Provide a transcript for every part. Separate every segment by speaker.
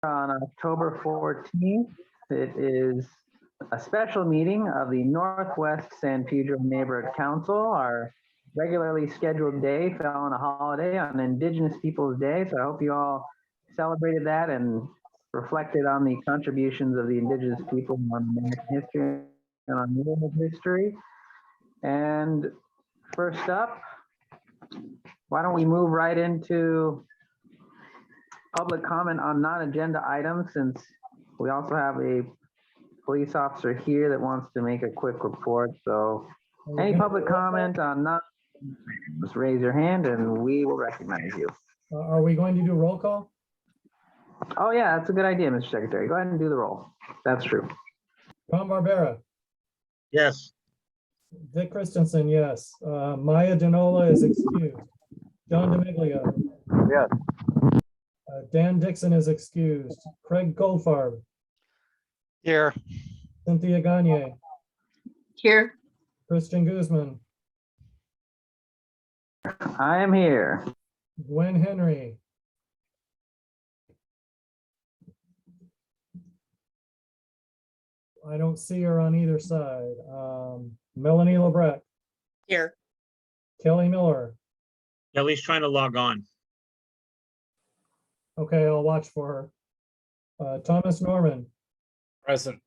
Speaker 1: On October 14th, it is a special meeting of the Northwest San Pedro Neighborhood Council. Our regularly scheduled day fell on a holiday on Indigenous Peoples Day, so I hope you all celebrated that and reflected on the contributions of the Indigenous people on American history and on world history. And first up, why don't we move right into public comment on non-agenda items, since we also have a police officer here that wants to make a quick report. So any public comment on non, just raise your hand and we will recognize you.
Speaker 2: Are we going to do roll call?
Speaker 1: Oh yeah, that's a good idea, Mr. Secretary. Go ahead and do the roll. That's true.
Speaker 2: Tom Barbera,
Speaker 3: Yes.
Speaker 2: Vic Christensen, yes. Maya Denola is excused. John DeMiglio.
Speaker 3: Yes.
Speaker 2: Dan Dixon is excused. Craig Goldfarb,
Speaker 3: Here.
Speaker 2: Cynthia Gagne,
Speaker 4: Here.
Speaker 2: Christian Guzman,
Speaker 1: I am here.
Speaker 2: Gwen Henry, I don't see her on either side. Melanie Lebrecq,
Speaker 4: Here.
Speaker 2: Kelly Miller.
Speaker 3: Kelly's trying to log on.
Speaker 2: Okay, I'll watch for her. Thomas Norman,
Speaker 3: Present.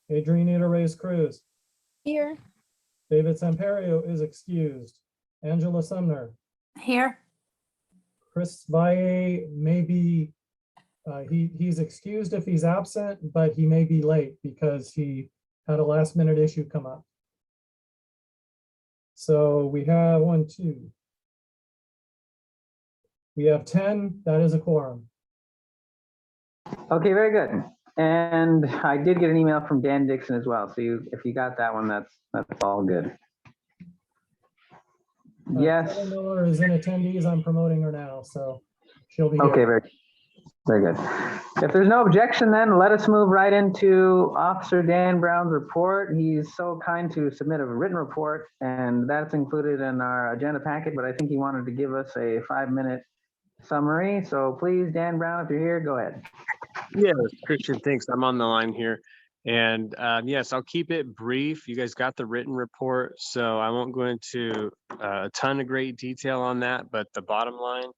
Speaker 2: Adrianita Reyes Cruz,
Speaker 4: Here.
Speaker 2: David Samperio is excused. Angela Sumner,
Speaker 4: Here.
Speaker 2: Chris Valle may be, he's excused if he's absent, but he may be late because he had a last minute issue come up. So we have 1, 2. We have 10, that is a quorum.
Speaker 1: Okay, very good. And I did get an email from Dan Dixon as well. So if you got that one, that's all good. Yes.
Speaker 2: Kelly Miller is in attendees. I'm promoting her now, so she'll be
Speaker 1: Okay,
Speaker 2: here.
Speaker 1: very good. If there's no objection, then let us move right into Officer Dan Brown's report. He's so kind to submit a written report, and that's included in our agenda packet, but I think he wanted to give us a 5-minute summary. So please, Dan Brown, if you're here, go ahead.
Speaker 5: Yes, Christian, thanks. I'm on the line here. And yes, I'll keep it brief. You guys got the written report, so I won't go into a ton of great detail on that. But the bottom line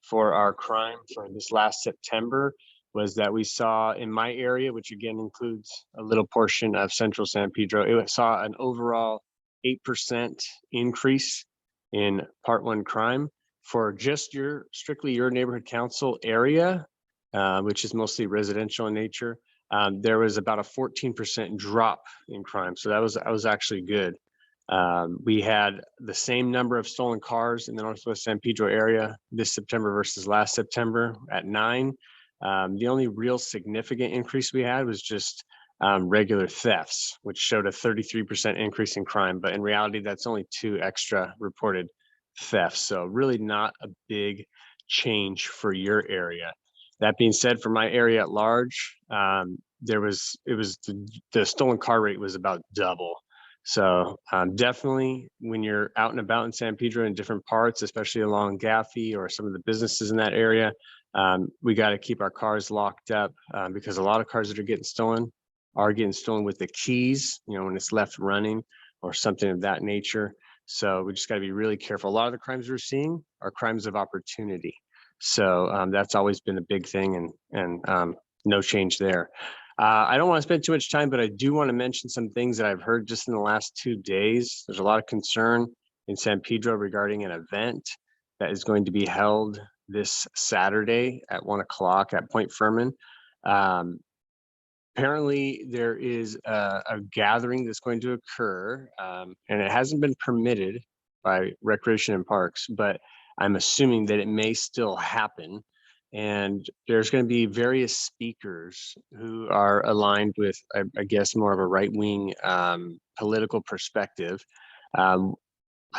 Speaker 5: for our crime for this last September was that we saw in my area, which again includes a little portion of Central San Pedro, it saw an overall 8% increase in Part 1 crime for just strictly your neighborhood council area, which is mostly residential in nature. There was about a 14% drop in crime. So that was actually good. We had the same number of stolen cars in the Northwest San Pedro area this September versus last September at 9. The only real significant increase we had was just regular thefts, which showed a 33% increase in crime. But in reality, that's only 2 extra reported thefts. So really not a big change for your area. That being said, for my area at large, the stolen car rate was about double. So definitely when you're out and about in San Pedro in different parts, especially along Gaffey or some of the businesses in that area, we got to keep our cars locked up because a lot of cars that are getting stolen with the keys, when it's left running or something of that nature. So we just got to be really careful. A lot of the crimes we're seeing are crimes of opportunity. So that's always been a big thing and no change there. I don't want to spend too much time, but I do want to mention some things that I've heard just in the last 2 days. There's a lot of concern in San Pedro regarding an event that is going to be held this Saturday at 1 o'clock at Point Furman. Apparently there is a gathering that's going to occur and it hasn't been permitted by Recreation and Parks, but I'm assuming that it may still happen. And there's going to be various speakers who are aligned with, I guess, more of a right-wing political perspective.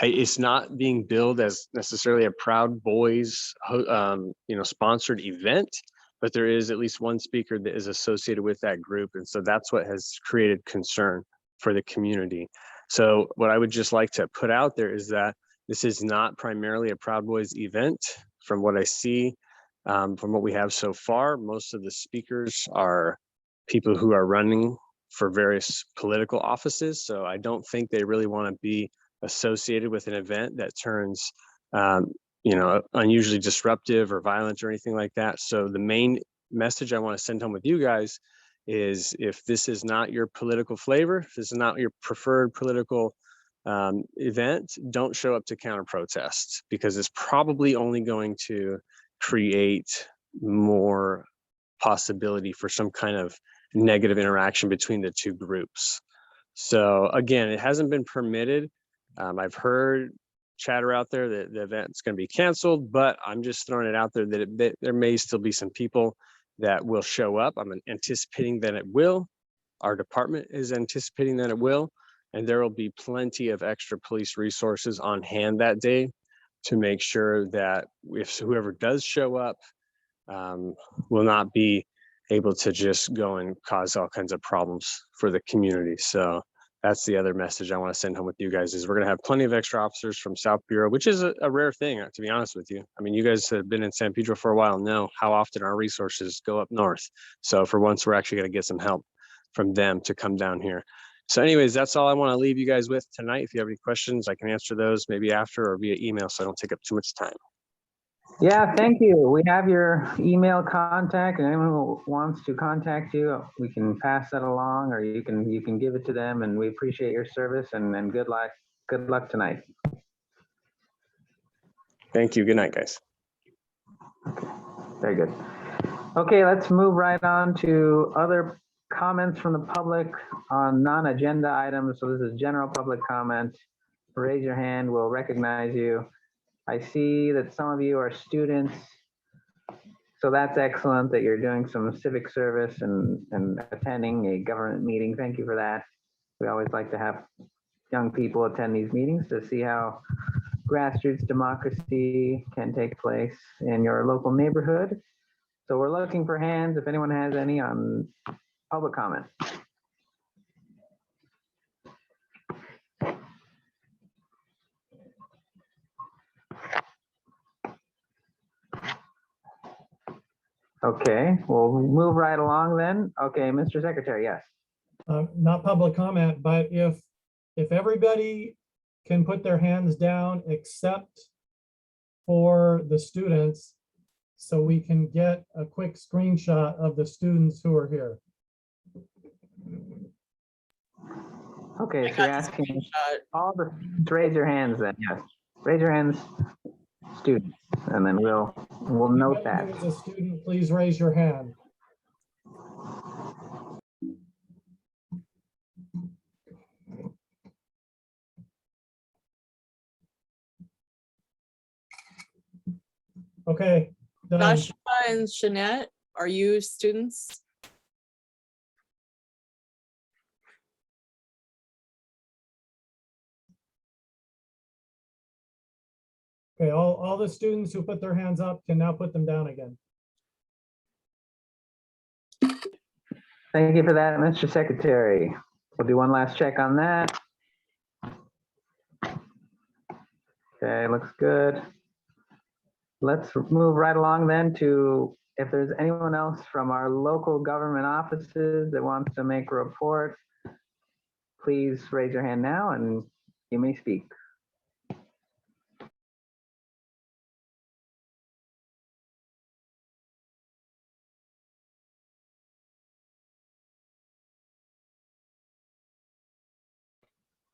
Speaker 5: It's not being billed as necessarily a Proud Boys, sponsored event, but there is at least one speaker that is associated with that group. And so that's what has created concern for the community. So what I would just like to put out there is that this is not primarily a Proud Boys event. From what I see, From what we have so far, most of the speakers are people who are running for various political offices. So I don't think they really want to be associated with an event that turns, unusually disruptive or violent or anything like that. So the main message I want to send home with you guys is, if this is not your political flavor, if this is not your preferred political event, don't show up to counter protests, because it's probably only going to create more possibility for some kind of negative interaction between the two groups. So again, it hasn't been permitted. I've heard chatter out there that the event's going to be canceled, but I'm just throwing it out there that there may still be some people that will show up. I'm anticipating that it will. Our department is anticipating that it will, and there will be plenty of extra police resources on hand that day to make sure that if whoever does show up will not be able to just go and cause all kinds of problems for the community. So that's the other message I want to send home with you guys, is we're going to have plenty of extra officers from South Bureau, which is a rare thing, to be honest with you. I mean, you guys have been in San Pedro for a while, know how often our resources go up north. So for once, we're actually going to get some help from them to come down here. So anyways, that's all I want to leave you guys with tonight. If you have any questions, I can answer those maybe after or via email, so I don't take up too much time.
Speaker 1: Yeah, thank you. We have your email contact, and anyone who wants to contact you, we can pass that along, or you can give it to them, and we appreciate your service, and good luck. Good luck tonight.
Speaker 5: Thank you. Good night, guys.
Speaker 1: Very good. Okay, let's move right on to other comments from the public on non-agenda items. So this is general public comment. Raise your hand, we'll recognize you. I see that some of you are students, so that's excellent that you're doing some civic service and attending a government meeting. Thank you for that. We always like to have young people attend these meetings to see how grassroots democracy can take place in your local neighborhood. So we're looking for hands if anyone has any on public comment. Okay, we'll move right along then. Okay, Mr. Secretary, yes.
Speaker 2: Not public comment, but if everybody can put their hands down except for the students, so we can get a quick screenshot of the students who are here.
Speaker 1: Okay, so you're asking all the, raise your hands then, yes. Raise your hands, students, and then we'll note that.
Speaker 2: As a student, please raise your hand. Okay. Done.
Speaker 6: Joshua and Shanette, are you students?
Speaker 2: Okay, all the students who put their hands up can now put them down again.
Speaker 1: Thank you for that, Mr. Secretary. We'll do one last check on that. Okay, looks good. Let's move right along then to, if there's anyone else from our local government offices that wants to make a report, please raise your hand now and you may speak.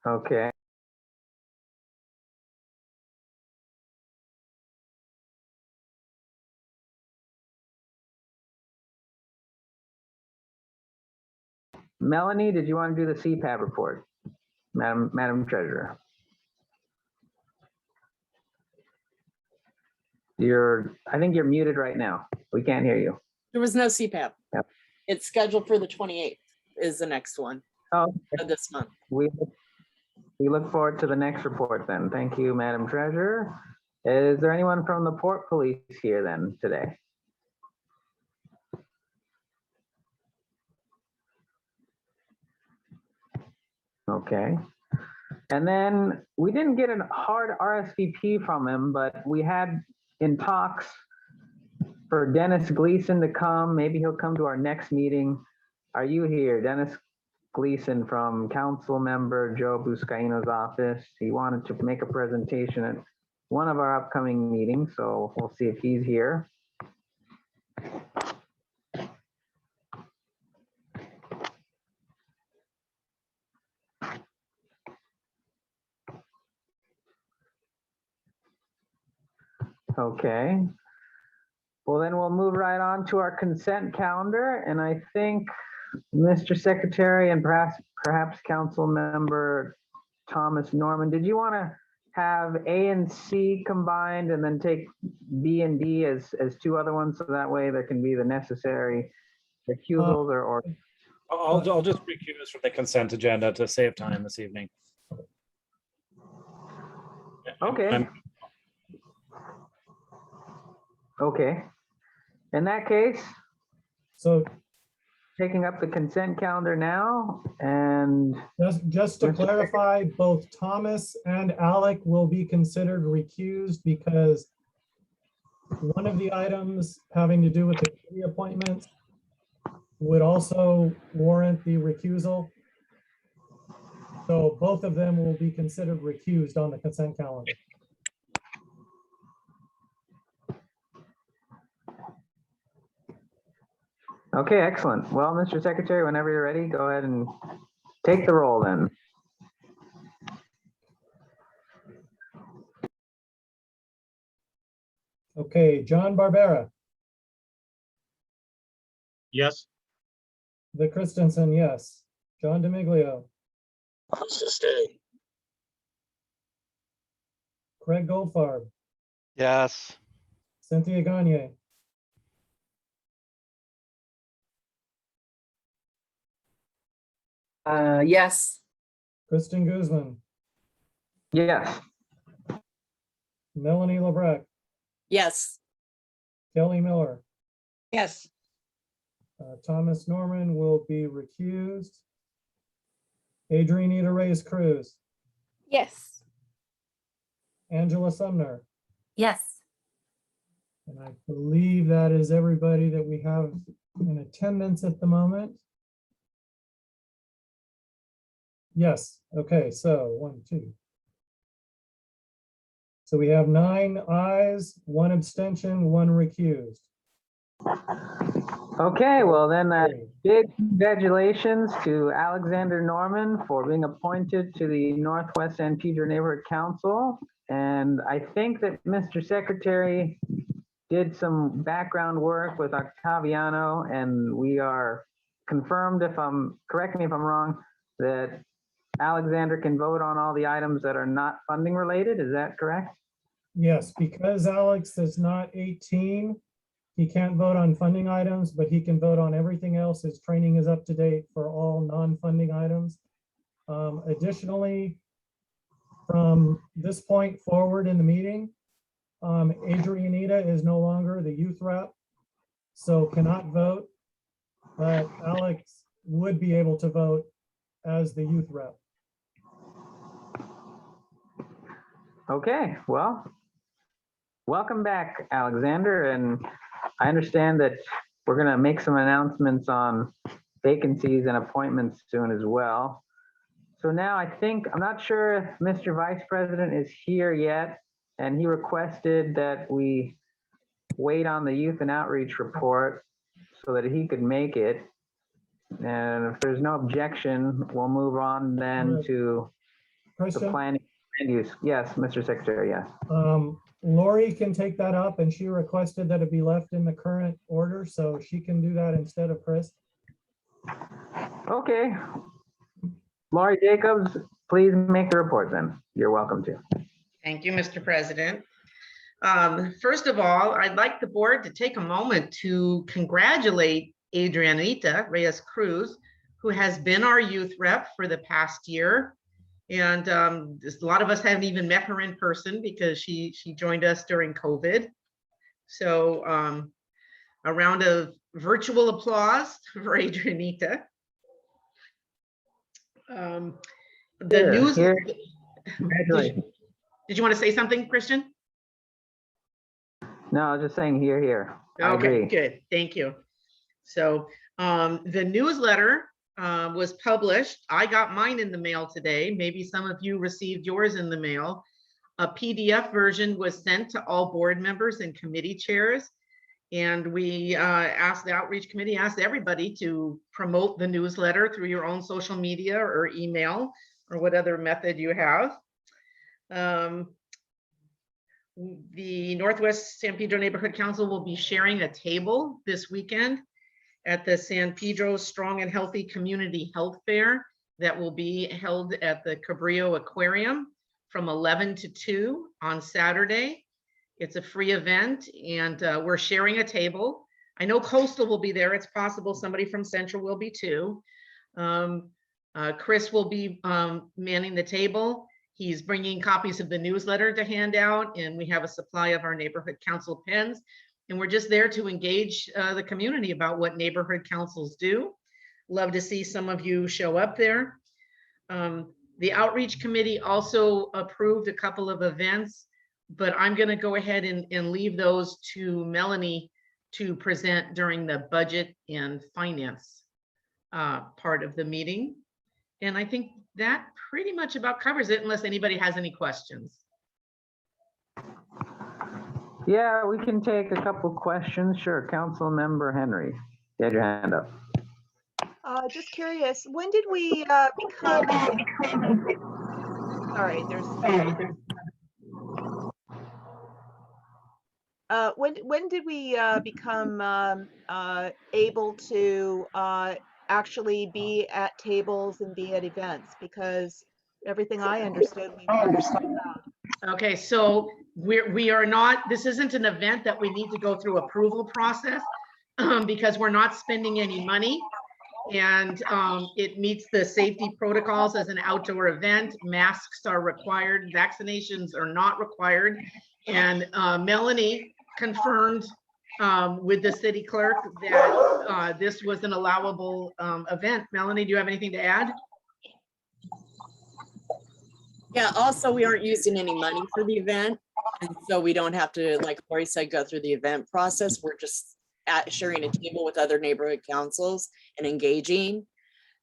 Speaker 1: Okay. Melanie, did you want to do the CPAB report? Madam Treasurer. I think you're muted right now. We can't hear you.
Speaker 6: There was no CPAP.
Speaker 1: Yep.
Speaker 6: It's scheduled for the 28th is the next one
Speaker 1: Oh,
Speaker 6: of this month.
Speaker 1: we look forward to the next report then. Thank you, Madam Treasurer. Is there anyone from the Port Police here then today? Okay. And then we didn't get a hard RSVP from him, but we had in talks for Dennis Gleason to come. Maybe he'll come to our next meeting. Are you here? Dennis Gleason from Council Member Joe Buscaino's office. He wanted to make a presentation at one of our upcoming meetings, so we'll see if he's here. Okay. Well, then we'll move right on to our consent calendar. And I think Mr. Secretary and perhaps Council Member Thomas Norman, did you want to have A and C combined and then take B and D as two other ones, so that way there can be the necessary recusals or
Speaker 3: I'll just recuse from the consent agenda to save time this evening.
Speaker 1: Okay. Okay. In that case,
Speaker 2: So
Speaker 1: taking up the consent calendar now, and
Speaker 2: just to
Speaker 1: Mr.
Speaker 2: clarify, both Thomas and Alec will be considered recused because one of the items having to do with the committee appointments would also warrant the recusal. So both of them will be considered recused on the consent calendar.
Speaker 1: okay, excellent. Well, Mr. Secretary, whenever you're ready, go ahead and take the roll then.
Speaker 2: Okay, John Barbera,
Speaker 3: Yes.
Speaker 2: Vic Christensen, yes. John DiMiglio,
Speaker 3: I'll sustain.
Speaker 2: Craig Goldfarb,
Speaker 3: Yes.
Speaker 2: Cynthia Gagne,
Speaker 4: Yes.
Speaker 2: Kristen Guzman,
Speaker 1: Yes.
Speaker 2: Melanie LeBrecq,
Speaker 6: Yes.
Speaker 2: Kelly Miller,
Speaker 4: Yes.
Speaker 2: Thomas Norman will be recused. Adrianita Reyes Cruz,
Speaker 4: Yes.
Speaker 2: Angela Sumner,
Speaker 4: Yes.
Speaker 2: and I believe that is everybody that we have in attendance at the moment. Yes, okay, so 1, 2. So we have 9 ayes, 1 abstention, 1 recused.
Speaker 1: Okay, well then,
Speaker 2: Carried.
Speaker 1: big congratulations to Alexander Norman for being appointed to the Northwest San Pedro Neighborhood Council. And I think that Mr. Secretary did some background work with Octaviano, and we are confirmed, correct me if I'm wrong, that Alexander can vote on all the items that are not funding related. Is that correct?
Speaker 2: Yes, because Alex is not 18, he can't vote on funding items, but he can vote on everything else. His training is up to date for all non-funding items. Additionally, from this point forward in the meeting, Adrianita is no longer the youth rep, so cannot vote, but Alex would be able to vote as the youth rep.
Speaker 1: Okay, well, welcome back, Alexander. And I understand that we're going to make some announcements on vacancies and appointments soon as well. So now I'm not sure if Mr. Vice President is here yet, and he requested that we wait on the Youth and Outreach report so that he could make it. And if there's no objection, we'll move on then to the
Speaker 2: Christian,
Speaker 1: planning and use. Yes, Mr. Secretary, yes.
Speaker 2: Lori can take that up, and she requested that it be left in the current order, so she can do that instead of Chris.
Speaker 1: Okay. Laurie Jacobs, please make the report then. You're welcome to.
Speaker 7: Thank you, Mr. President. First of all, I'd like the board to take a moment to congratulate Adrianita Reyes Cruz, who has been our youth rep for the past year. And a lot of us haven't even met her in person because she joined us during COVID. So a round of virtual applause for Adrianita. The
Speaker 1: Here,
Speaker 7: news.
Speaker 1: here. Congratulations.
Speaker 7: Did you want to say something, Christian?
Speaker 1: No, I was just saying here. I
Speaker 7: Okay,
Speaker 1: agree.
Speaker 7: good. Thank you. So the newsletter was published. I got mine in the mail today. Maybe some of you received yours in the mail. A PDF version was sent to all board members and committee chairs. And we asked the outreach committee, asked everybody to promote the newsletter through your own social media or email or what other method you have. The Northwest San Pedro Neighborhood Council will be sharing a table this weekend at the San Pedro Strong and Healthy Community Health Fair that will be held at the Cabrillo Aquarium from 11 to 2 on Saturday. It's a free event and we're sharing a table. I know Coastal will be there. It's possible somebody from Central will be too. Chris will be manning the table. He's bringing copies of the newsletter to hand out, and we have a supply of our neighborhood council pens. And we're just there to engage the community about what neighborhood councils do. Love to see some of you show up there. The outreach committee also approved a couple of events, but I'm going to go ahead and leave those to Melanie to present during the budget and finance part of the meeting. And I think that pretty much about covers it, unless anybody has any questions.
Speaker 1: Yeah, we can take a couple questions. Sure, Council Member Henry, you had your hand up.
Speaker 8: Just curious, when did we become, sorry, there's, when did we become able to actually be at tables and be at events? Because everything I understood, we weren't allowed.
Speaker 7: Okay, so we are not, this isn't an event that we need to go through approval process because we're not spending any money. And it meets the safety protocols as an outdoor event. Masks are required, vaccinations are not required. And Melanie confirmed with the city clerk that this was an allowable event. Melanie, do you have anything to add?
Speaker 6: Yeah, also, we aren't using any money for the event. And so we don't have to, like Lori said, go through the event process. We're just sharing a table with other neighborhood councils and engaging.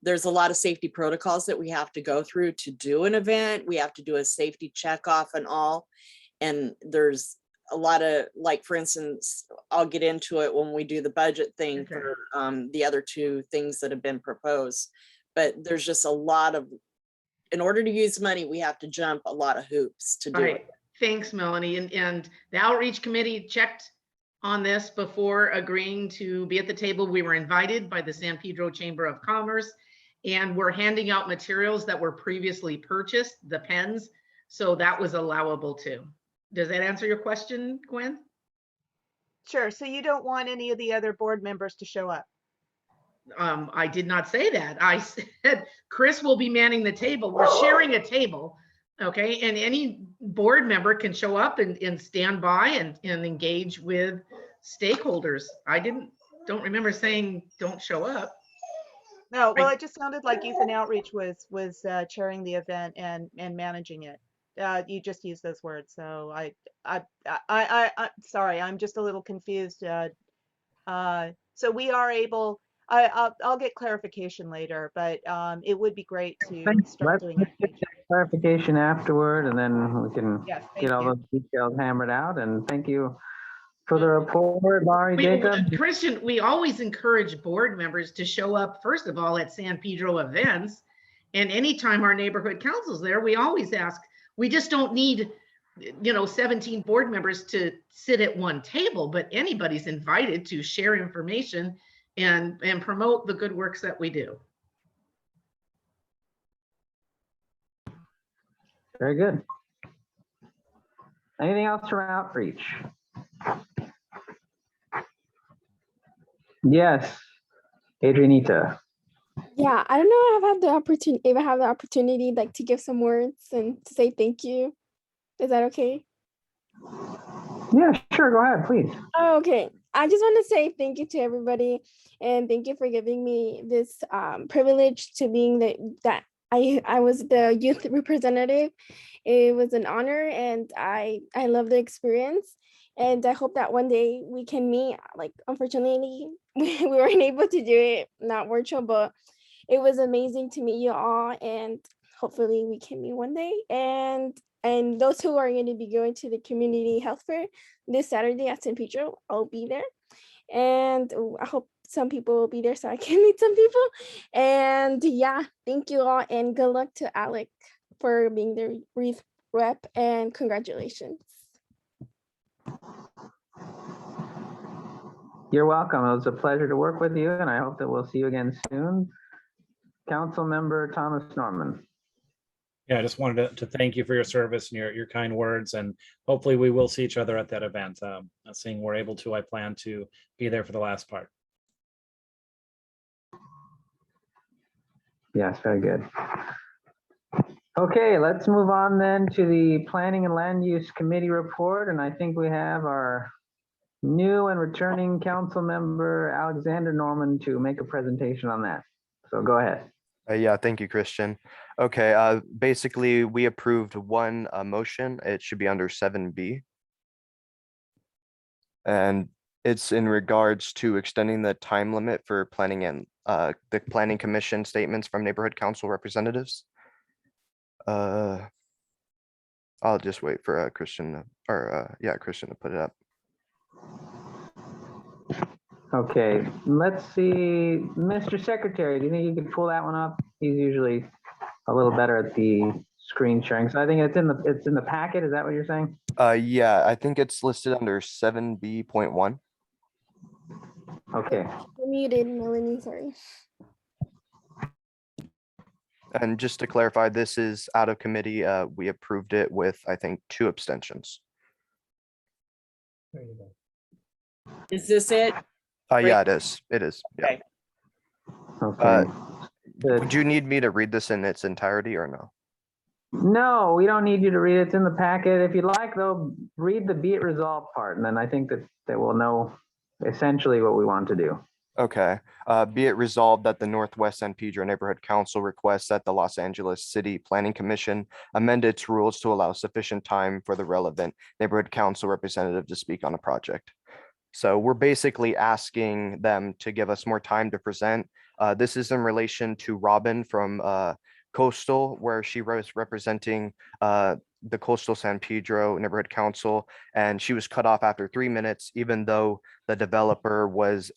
Speaker 6: There's a lot of safety protocols that we have to go through to do an event. We have to do a safety check off and all. And there's a lot of, like, for instance, I'll get into it when we do the budget thing
Speaker 7: Okay.
Speaker 6: for the other two things that have been proposed. But there's just a lot of, in order to use money, we have to jump a lot of hoops to do
Speaker 7: All right,
Speaker 6: it.
Speaker 7: thanks, Melanie. And the outreach committee checked on this before agreeing to be at the table. We were invited by the San Pedro Chamber of Commerce, and we're handing out materials that were previously purchased, the pens, so that was allowable too. Does that answer your question, Gwen?
Speaker 8: Sure, so you don't want any of the other board members to show up?
Speaker 7: I did not say that. I said Chris will be manning the table. We're sharing a table, okay? And any board member can show up and stand by and engage with stakeholders. I don't remember saying don't show up.
Speaker 8: No, well, it just sounded like Youth and Outreach was chairing the event and managing it. You just used those words, so I sorry, I'm just a little confused. So we are able. I'll get clarification later, but it would be great to start doing
Speaker 1: Let's get
Speaker 8: it.
Speaker 1: clarification afterward, and then we can
Speaker 8: Yes, thank
Speaker 1: get all
Speaker 8: you.
Speaker 1: those details hammered out. And thank you for the report, Laurie Jacob.
Speaker 7: Christian, we always encourage board members to show up, first of all, at San Pedro events. And anytime our neighborhood council's there, we always ask, we just don't need, 17 board members to sit at one table, but anybody's invited to share information and promote the good works that we do.
Speaker 1: Very good. Anything else from outreach? Yes, Adrianita.
Speaker 9: Yeah, I don't know if I have the opportunity like to give some words and to say thank you. Is that okay?
Speaker 1: Yeah, sure, go ahead, please.
Speaker 9: Oh, okay. I just want to say thank you to everybody and thank you for giving me this privilege to being that I was the youth representative. It was an honor and I love the experience. And I hope that one day we can meet. Like, unfortunately, we weren't able to do it, not virtual, but it was amazing to meet you all, and hopefully we can meet one day. And those who are going to be going to the community health fair this Saturday at San Pedro, I'll be there. And I hope some people will be there so I can meet some people. And yeah, thank you all, and good luck to Alec for being the wreath rep, and congratulations.
Speaker 1: You're welcome. It was a pleasure to work with you, and I hope that we'll see you again soon. Council Member Thomas Norman.
Speaker 3: Yeah, I just wanted to thank you for your service and your kind words, and hopefully we will see each other at that event. Seeing we're able to, I plan to be there for the last part.
Speaker 1: Yes, very good. Okay, let's move on then to the Planning and Land Use Committee report, and I think we have our new and returning council member Alexander Norman to make a presentation on that. So go ahead.
Speaker 10: Yeah, thank you, Christian. Okay, basically we approved one motion. It should be under 7B. And it's in regards to extending the time limit for planning and the planning commission statements from neighborhood council representatives. I'll just wait for Christian Christian to put it up.
Speaker 1: Okay, let's see, Mr. Secretary, do you think you could pull that one up? He's usually a little better at the screen sharing. So I think it's in the packet. Is that what you're saying?
Speaker 10: Yeah, I think it's listed under 7B.1.
Speaker 1: Okay.
Speaker 9: You're muted, Melanie, sorry.
Speaker 10: And just to clarify, this is out of committee. We approved it with, I think, 2 abstentions.
Speaker 2: There you go.
Speaker 6: Is this it?
Speaker 10: Yeah, it is. It is. Yeah.
Speaker 1: Okay.
Speaker 10: Would you need me to read this in its entirety or no?
Speaker 1: No, we don't need you to read it. It's in the packet. If you'd like, though, read the be it resolved part, and then I think that we'll know essentially what we want to do.
Speaker 10: Okay. Be it resolved that the Northwest San Pedro Neighborhood Council requests that the Los Angeles City Planning Commission amend its rules to allow sufficient time for the relevant neighborhood council representative to speak on a project. So we're basically asking them to give us more time to present. This is in relation to Robin from Coastal, where she was representing the Coastal San Pedro Neighborhood Council, and she was cut off after 3 minutes, even though the developer was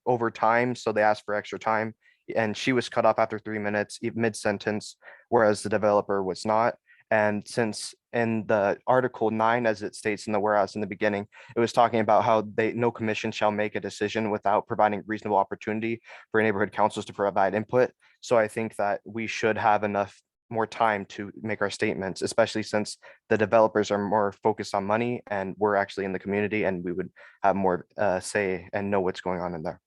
Speaker 10: over time, so they asked for extra time, and she was cut off after 3 minutes mid-sentence, whereas the developer was not. And since in the Article 9, as it states in the whereas in the beginning, it was talking about how no commission shall make a decision without providing reasonable opportunity for neighborhood councils to provide input. So I think that we should have enough more time to make our statements, especially since the developers are more focused on money and we're actually in the community, and we would have more say and know what's going on in there.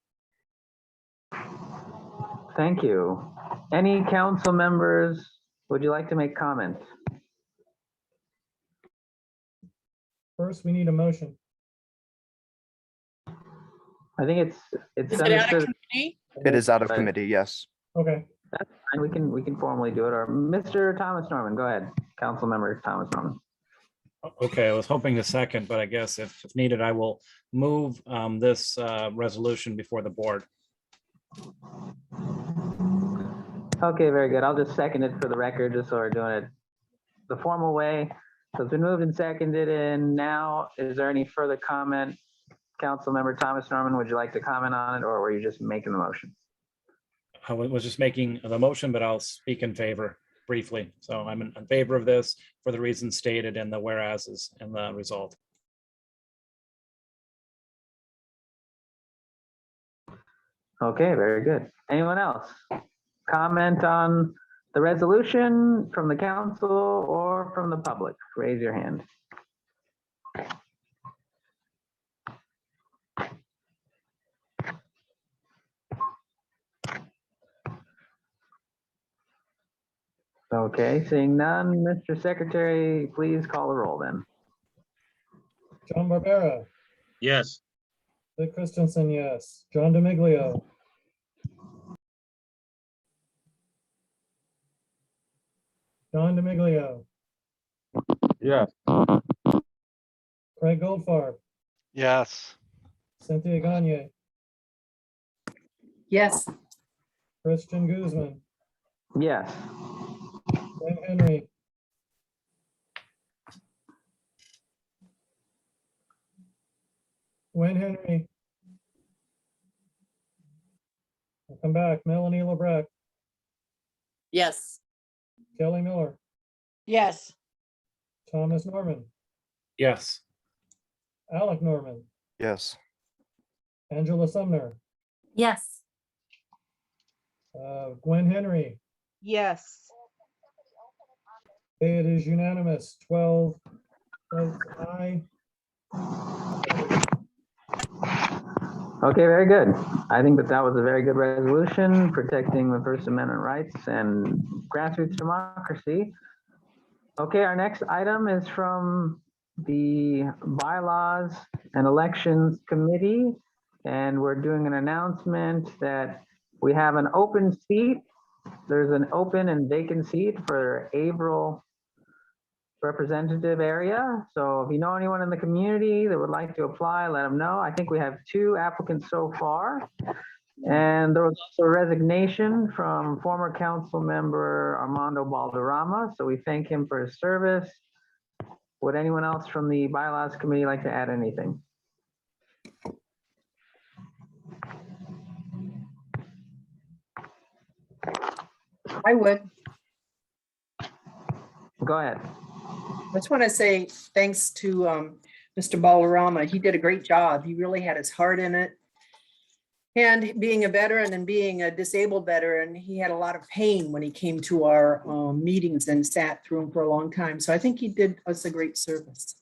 Speaker 1: Thank you. Any council members, would you like to make comments?
Speaker 2: First, we need a motion.
Speaker 1: I think it's
Speaker 6: Is it out of
Speaker 1: understood.
Speaker 6: committee?
Speaker 10: It is out of committee, yes.
Speaker 2: Okay,
Speaker 1: And we can formally do it. Or Mr. Thomas Norman, go ahead. Council member Thomas Norman.
Speaker 3: Okay, I was hoping to second, but I guess if needed, I will move this resolution before the board.
Speaker 1: Okay, very good. I'll just second it for the record, just so we're doing it the formal way. So it's been moved and seconded, and now is there any further comment? Council member Thomas Norman, would you like to comment on it, or were you just making the motion?
Speaker 3: I was just making the motion, but I'll speak in favor briefly. So I'm in favor of this for the reasons stated in the whereases and the result.
Speaker 1: Okay, very good. Anyone else? Comment on the resolution from the council or from the public? Raise your hand. Okay, seeing none, Mr. Secretary, please call the roll then.
Speaker 2: John Barbera,
Speaker 5: Yes.
Speaker 2: Dick Christensen, yes. John DeMiglio, John DeMiglio,
Speaker 5: Yes.
Speaker 2: Craig Goldfarb,
Speaker 11: Yes.
Speaker 2: Cynthia Gagne,
Speaker 4: Yes.
Speaker 2: Christian Guzman,
Speaker 1: Yes.
Speaker 2: Gwen Henry, Gwen Henry. I'll come back. Melanie LeBrecq,
Speaker 6: Yes.
Speaker 2: Kelly Miller,
Speaker 4: Yes.
Speaker 2: Thomas Norman,
Speaker 3: Yes.
Speaker 2: Alec Norman,
Speaker 10: Yes.
Speaker 2: Angela Sumner,
Speaker 4: Yes.
Speaker 2: Gwen Henry.
Speaker 8: Yes.
Speaker 2: Okay, it is unanimous, 12 votes aye.
Speaker 1: Okay, very good. I think that was a very good resolution protecting the First Amendment rights and grassroots democracy. Okay, our next item is from the Bylaws and Elections Committee. And we're doing an announcement that we have an open seat. There's an open and vacant seat for April representative area. So if you know anyone in the community that would like to apply, let them know. I think we have 2 applicants so far. And there was also a resignation from former council member Armando Balderrama. So we thank him for his service. Would anyone else from the Bylaws Committee like to add anything?
Speaker 4: I would.
Speaker 1: Go ahead.
Speaker 4: I just want to say thanks to Mr. Balarama. He did a great job. He really had his heart in it. And being a veteran and being a disabled veteran, he had a lot of pain when he came to our meetings and sat through them for a long time. So I think he did us a great service.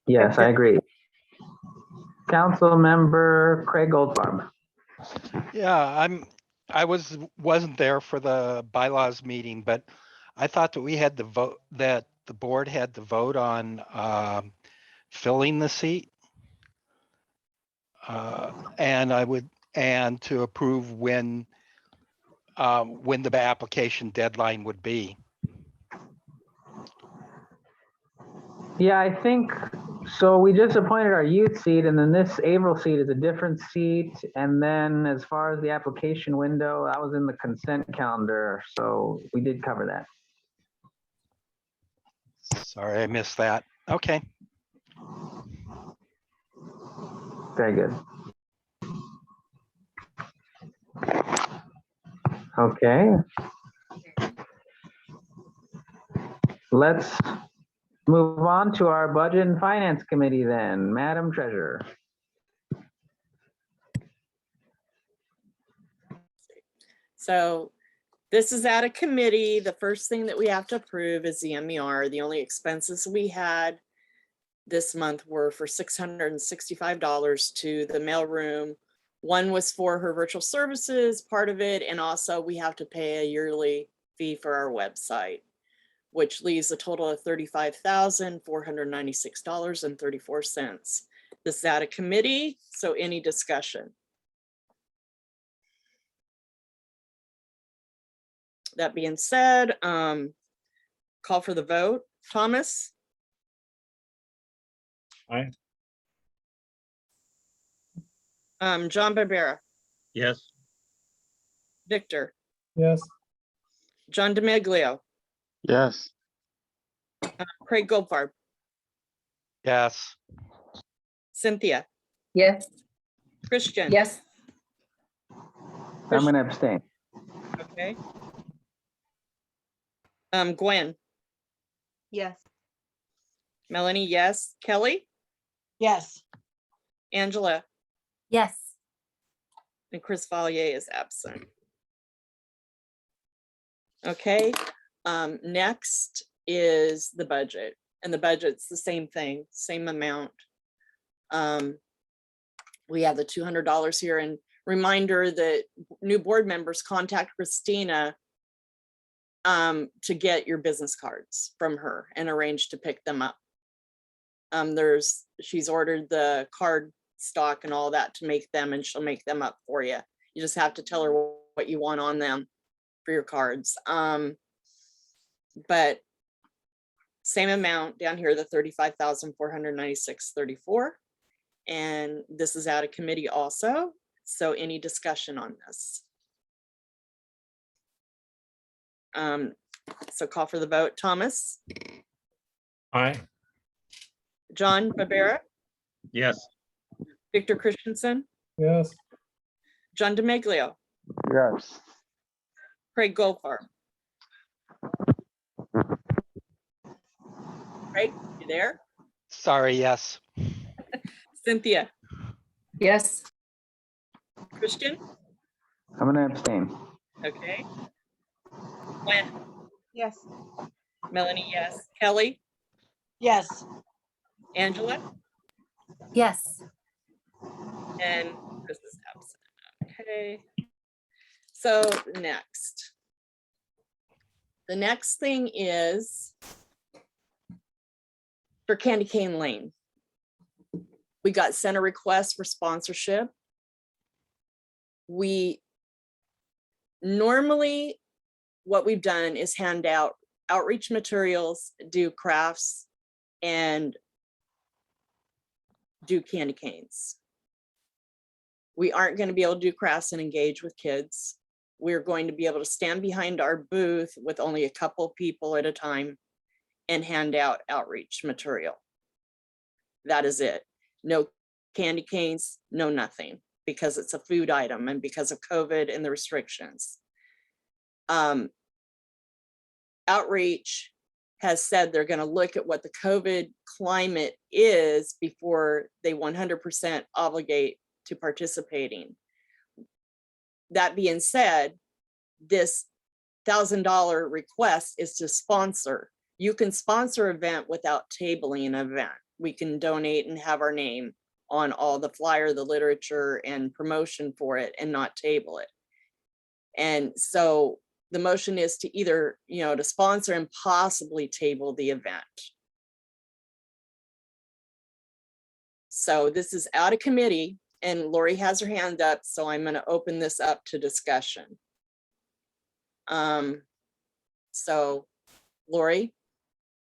Speaker 1: Yes, I agree. Council member Craig Goldfarb.
Speaker 11: Yeah, I wasn't there for the bylaws meeting, but I thought that we had the vote, that the board had to vote on filling the seat. And to approve when the application deadline would be.
Speaker 1: Yeah, I think, so we just appointed our youth seat and then this April seat is a different seat. And then as far as the application window, that was in the consent calendar. So we did cover that.
Speaker 11: Sorry, I missed that. Okay.
Speaker 1: Very good. Okay. Let's move on to our Budget and Finance Committee then. Madam Treasurer.
Speaker 6: So this is at a committee. The first thing that we have to approve is the MER. The only expenses we had this month were for $665 to the mailroom. One was for her virtual services, part of it, and also we have to pay a yearly fee for our website, which leaves a total of $35,496.34. This is at a committee, so any discussion? That being said, call for the vote. Thomas?
Speaker 3: Aye.
Speaker 6: John Barbera,
Speaker 11: Yes.
Speaker 6: Victor,
Speaker 2: Yes.
Speaker 6: John DeMaglio,
Speaker 5: Yes.
Speaker 6: Craig Goldfarb,
Speaker 11: Yes.
Speaker 6: Cynthia,
Speaker 4: Yes.
Speaker 6: Christian.
Speaker 4: Yes.
Speaker 1: I'm going to abstain.
Speaker 6: Okay. Gwen,
Speaker 8: Yes.
Speaker 6: Melanie, yes. Kelly,
Speaker 4: Yes.
Speaker 6: Angela,
Speaker 4: Yes.
Speaker 6: and Chris Valier is absent. Okay, next is the budget, and the budget's the same thing, same amount. We have the $200 here, and reminder that new board members contact Christina to get your business cards from her and arrange to pick them up. She's ordered the card stock and all that to make them, and she'll make them up for you. You just have to tell her what you want on them for your cards. But Same amount down here, the 35,496.34. And this is out of committee also. So any discussion on this? So call for the vote. Thomas,
Speaker 3: Aye.
Speaker 6: John Barbera,
Speaker 5: Yes.
Speaker 6: Victor Christensen,
Speaker 2: Yes.
Speaker 6: John DeMaglio,
Speaker 1: Yes.
Speaker 6: Craig Goldfarb. Craig, you there?
Speaker 11: Sorry, yes.
Speaker 6: Cynthia,
Speaker 4: Yes.
Speaker 6: Christian,
Speaker 1: I'm gonna abstain.
Speaker 6: okay. Gwen,
Speaker 8: Yes.
Speaker 6: Melanie, yes. Kelly,
Speaker 12: Yes.
Speaker 6: Angela,
Speaker 12: Yes.
Speaker 6: and Chris is absent. Okay. So next. The next thing is for Candy Cane Lane. We got sent a request for sponsorship. We normally, what we've done is hand out outreach materials, do crafts, and do candy canes. We aren't going to be able to do crafts and engage with kids. We're going to be able to stand behind our booth with only a couple people at a time and hand out outreach material. That is it. No candy canes, no nothing, because it's a food item and because of COVID and the restrictions. Outreach has said they're going to look at what the COVID climate is before they 100% obligate to participating. That being said, this $1,000 request is to sponsor. You can sponsor an event without tabling an event. We can donate and have our name on all the flyer, the literature, and promotion for it and not table it. And so the motion is to either, to sponsor and possibly table the event. So this is out of committee and Lori has her hand up, so I'm going to open this up to discussion. So Lori?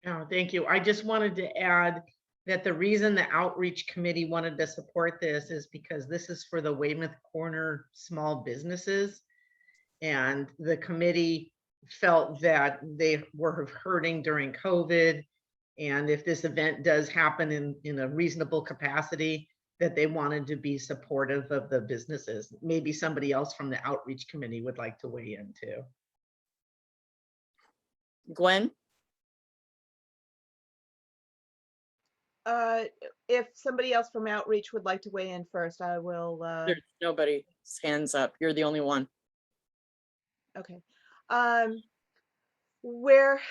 Speaker 7: Oh, thank you. I just wanted to add that the reason the outreach committee wanted to support this is because this is for the Weymouth Corner small businesses. And the committee felt that they were hurting during COVID. And if this event does happen in a reasonable capacity, that they wanted to be supportive of the businesses. Maybe somebody else from the outreach committee would like to weigh in too.
Speaker 6: Gwen?
Speaker 8: If somebody else from outreach would like to weigh in first, I will.
Speaker 6: There's nobody's hands up. You're the only one.
Speaker 8: Okay. Lori,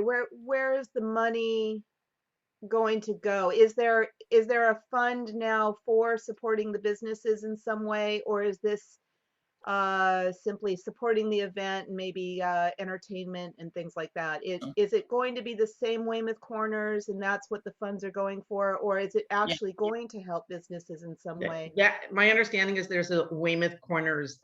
Speaker 8: where is the money going to go? Is there a fund now for supporting the businesses in some way, or is this simply supporting the event and maybe entertainment and things like that? Is it going to be the same Weymouth Corners and that's what the funds are going for, or is it actually going to help businesses in some way?
Speaker 7: Yeah, my understanding is there's a Weymouth Corners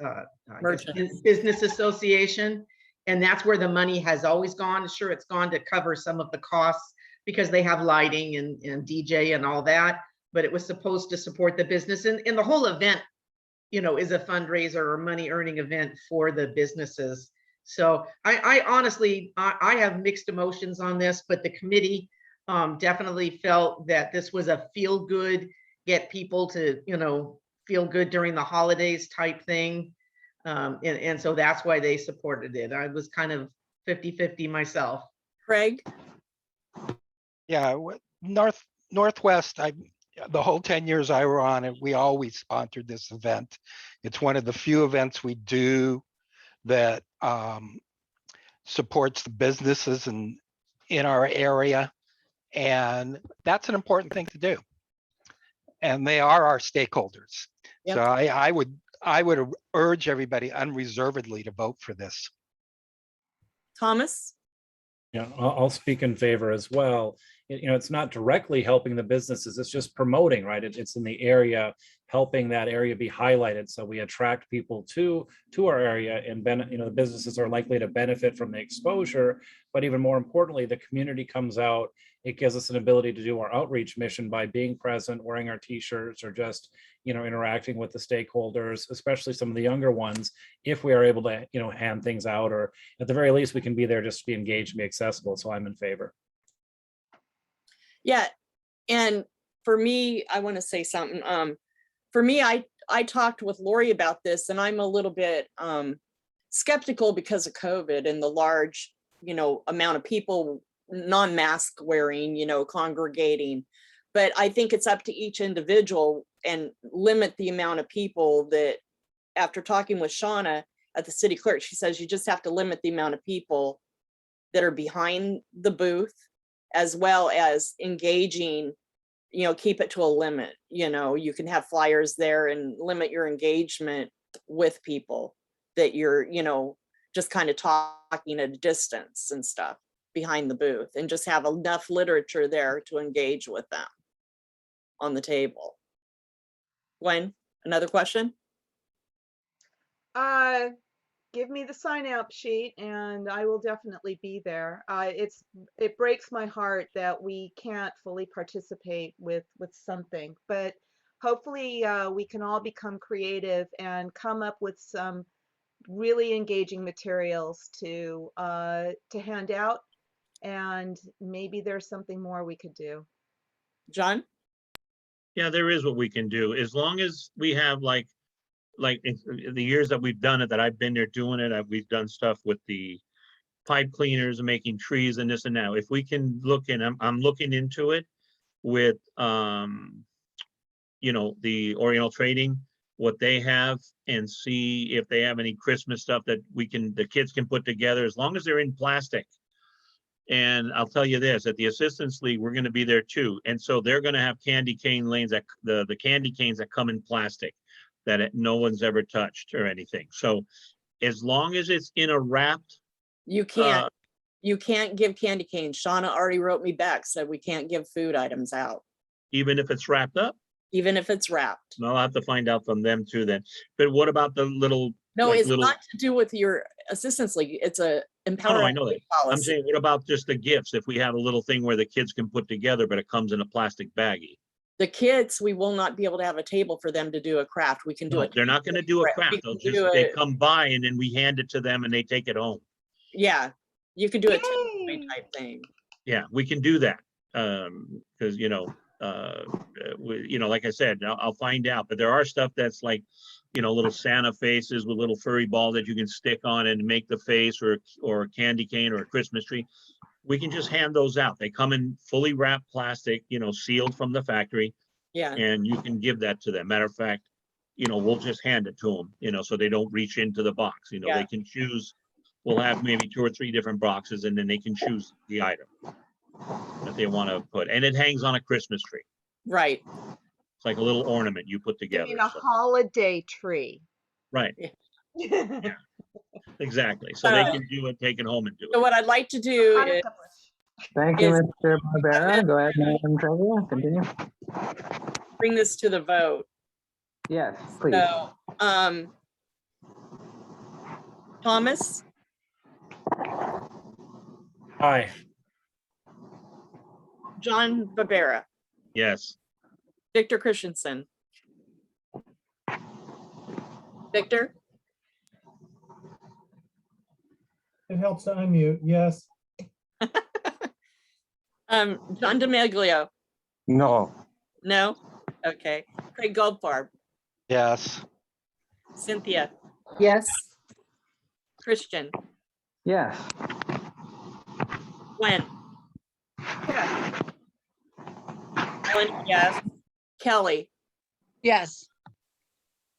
Speaker 6: Merchants.
Speaker 7: Business Association, and that's where the money has always gone. Sure, it's gone to cover some of the costs because they have lighting and DJ and all that, but it was supposed to support the business, and the whole event, is a fundraiser or money earning event for the businesses. So I honestly, I have mixed emotions on this, but the committee definitely felt that this was a feel good, get people to, feel good during the holidays type thing. And so that's why they supported it. I was kind of 50-50 myself.
Speaker 6: Craig?
Speaker 11: Yeah, Northwest, the whole 10 years I were on it, we always sponsored this event. It's one of the few events we do that supports the businesses in our area. And that's an important thing to do. And they are our stakeholders.
Speaker 6: Yep.
Speaker 11: So I would urge everybody unreservedly to vote for this.
Speaker 6: Thomas?
Speaker 3: Yeah, I'll speak in favor as well. it's not directly helping the businesses, it's just promoting, right? It's in the area, helping that area be highlighted. So we attract people to our area, and the businesses are likely to benefit from the exposure. But even more importantly, the community comes out. It gives us an ability to do our outreach mission by being present, wearing our t-shirts, or just, interacting with the stakeholders, especially some of the younger ones, if we are able to, hand things out, or at the very least, we can be there just to be engaged and be accessible. So I'm in favor.
Speaker 6: Yeah. And for me, I want to say something. For me, I talked with Lori about this, and I'm a little bit skeptical because of COVID and the large, amount of people non-mask wearing, congregating. But I think it's up to each individual and limit the amount of people that, after talking with Shauna at the city clerk, she says you just have to limit the amount of people that are behind the booth, as well as engaging, keep it to a limit. You can have flyers there and limit your engagement with people that you're, just kind of talking at a distance and stuff behind the booth, and just have enough literature there to engage with them on the table. Gwen, another question?
Speaker 8: Give me the sign up sheet and I will definitely be there. It breaks my heart that we can't fully participate with something, but hopefully we can all become creative and come up with some really engaging materials to hand out, and maybe there's something more we could do.
Speaker 6: John?
Speaker 13: Yeah, there is what we can do, as long as we have like the years that we've done it, that I've been there doing it, we've done stuff with the pipe cleaners and making trees and this and that. If we can look in, I'm looking into it with, the Oriental Trading, what they have, and see if they have any Christmas stuff that the kids can put together, as long as they're in plastic. And I'll tell you this, at the Assistance League, we're going to be there too. And so they're going to have candy cane lanes, that the candy canes that come in plastic, that no one's ever touched or anything. So as long as it's in a wrapped.
Speaker 6: You can't give candy canes. Shauna already wrote me back, said we can't give food items out.
Speaker 13: Even if it's wrapped up?
Speaker 6: Even if it's wrapped.
Speaker 13: I'll have to find out from them too then. But what about the little?
Speaker 6: No, it's not to do with your Assistance League. It's a empowerment.
Speaker 13: Oh, I know that.
Speaker 6: Policy.
Speaker 13: I'm saying, what about just the gifts? If we have a little thing where the kids can put together, but it comes in a plastic baggie.
Speaker 6: The kids, we will not be able to have a table for them to do a craft. We can do it.
Speaker 13: They're not going to do a craft. They come by and then we hand it to them and they take it home.
Speaker 6: Yeah, you can do a takeaway type thing.
Speaker 13: Yeah, we can do that. Because like I said, I'll find out. But there are stuff that's like, little Santa faces with little furry balls that you can stick on and make the face, or a candy cane or a Christmas tree. We can just hand those out. They come in fully wrapped plastic, sealed from the factory.
Speaker 6: Yeah.
Speaker 13: And you can give that to them. Matter of fact, we'll just hand it to them, so they don't reach into the box. They can choose. We'll have maybe 2 or 3 different boxes, and then they can choose the item that they want to put. And it hangs on a Christmas tree.
Speaker 6: Right.
Speaker 13: It's like a little ornament you put together.
Speaker 8: You mean a holiday tree.
Speaker 13: Right. Yeah. Exactly. So they can do it, take it home and do it.
Speaker 6: So what I'd like to do is.
Speaker 1: Thank you, Mr. Barbera. Go ahead, Madam Treasurer, continue.
Speaker 6: Bring this to the vote.
Speaker 1: Yes, please.
Speaker 6: So, Thomas?
Speaker 3: Aye.
Speaker 6: John Barbera?
Speaker 13: Yes.
Speaker 6: Victor Christensen? Victor?
Speaker 2: It helps to unmute, yes.
Speaker 6: John DeMaglio?
Speaker 10: No.
Speaker 6: No? Okay. Craig Goldfarb?
Speaker 11: Yes.
Speaker 6: Cynthia?
Speaker 4: Yes.
Speaker 6: Christian?
Speaker 1: Yes.
Speaker 6: Gwen?
Speaker 8: Yes.
Speaker 6: Ellen, yes. Kelly?
Speaker 12: Yes.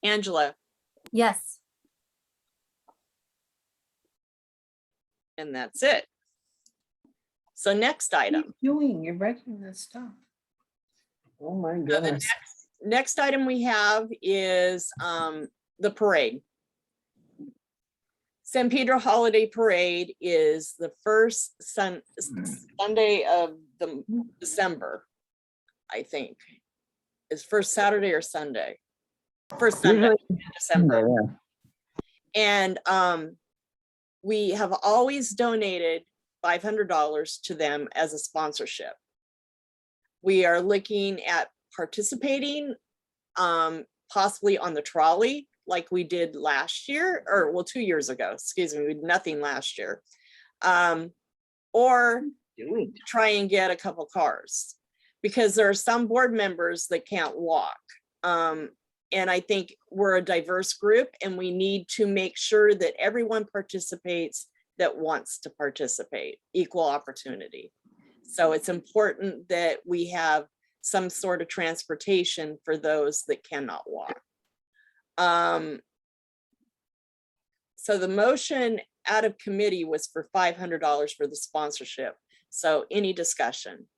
Speaker 6: Angela?
Speaker 12: Yes.
Speaker 6: And that's it. So next item.
Speaker 4: You're writing this stuff.
Speaker 1: Oh my
Speaker 6: So the
Speaker 1: goodness.
Speaker 6: next item we have is the parade. San Pedro Holiday Parade is the first Sunday of the December, I think. Is first Saturday or Sunday? First Sunday
Speaker 1: Usually
Speaker 6: in December.
Speaker 1: Yeah.
Speaker 6: And we have always donated $500 to them as a sponsorship. We are looking at participating possibly on the trolley like we did last year, or well, 2 years ago, excuse me, we did nothing last year. Or try and get a couple cars, because there are some board members that can't walk. And I think we're a diverse group and we need to make sure that everyone participates that wants to participate, equal opportunity. So it's important that we have some sort of transportation for those that cannot walk. So the motion out of committee was for $500 for the sponsorship. So any discussion?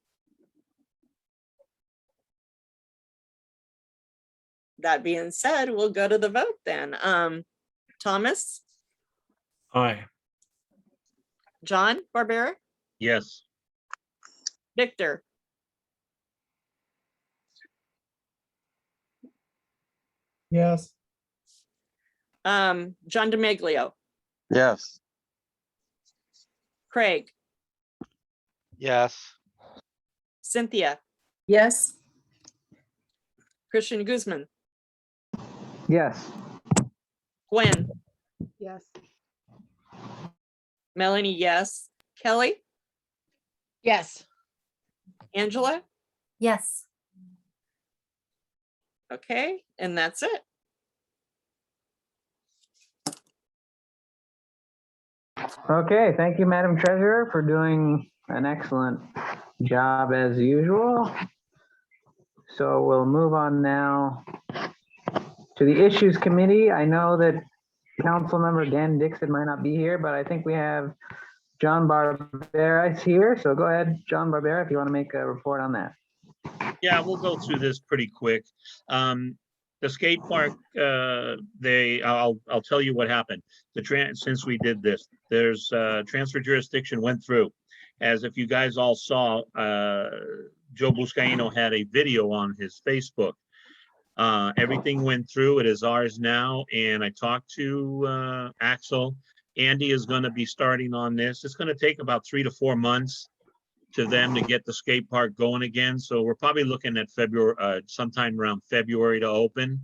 Speaker 6: That being said, we'll go to the vote then. Thomas,
Speaker 3: Aye.
Speaker 6: John Barbera,
Speaker 13: Yes.
Speaker 6: Victor,
Speaker 2: Yes.
Speaker 6: John DeMaglio,
Speaker 5: Yes.
Speaker 6: Craig,
Speaker 11: Yes.
Speaker 6: Cynthia,
Speaker 4: Yes.
Speaker 6: Christian Guzman,
Speaker 1: Yes.
Speaker 6: Gwen,
Speaker 8: Yes.
Speaker 6: Melanie, yes. Kelly,
Speaker 12: Yes.
Speaker 6: Angela,
Speaker 12: Yes.
Speaker 6: okay, and that's it.
Speaker 1: Okay, thank you, Madam Treasurer, for doing an excellent job as usual. So we'll move on now to the Issues Committee. I know that Councilmember Dan Dixon might not be here, but I think we have John Barbera here. So go ahead, John Barbera, if you want to make a report on that.
Speaker 13: Yeah, we'll go through this pretty quick. The skate park, I'll tell you what happened. Since we did this, there's transfer jurisdiction went through. As if you guys all saw, Joe Buscaino had a video on his Facebook. Everything went through. It is ours now. And I talked to Axel. Andy is going to be starting on this. It's going to take about 3 to 4 months to them to get the skate park going again. So we're probably looking at February, sometime around February to open,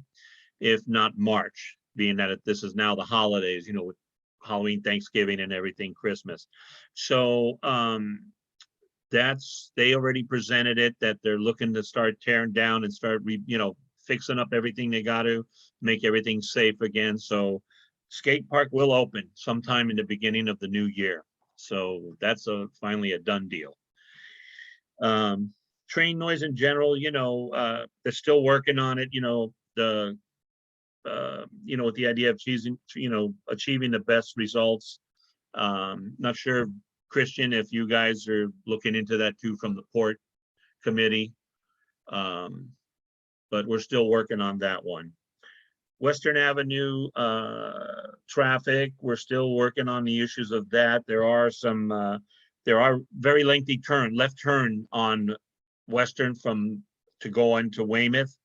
Speaker 13: if not March, being that this is now the holidays, you know, with Halloween, Thanksgiving and everything, Christmas. So they already presented it, that they're looking to start tearing down and start, fixing up everything they got to make everything safe again. So skate park will open sometime in the beginning of the new year. So that's finally a done deal. Train noise in general, they're still working on it, with the idea of achieving the best results. Not sure, Christian, if you guys are looking into that too from the port committee. But we're still working on that one. Western Avenue traffic, we're still working on the issues of that. There are very lengthy left turn on Western to go into Weymouth.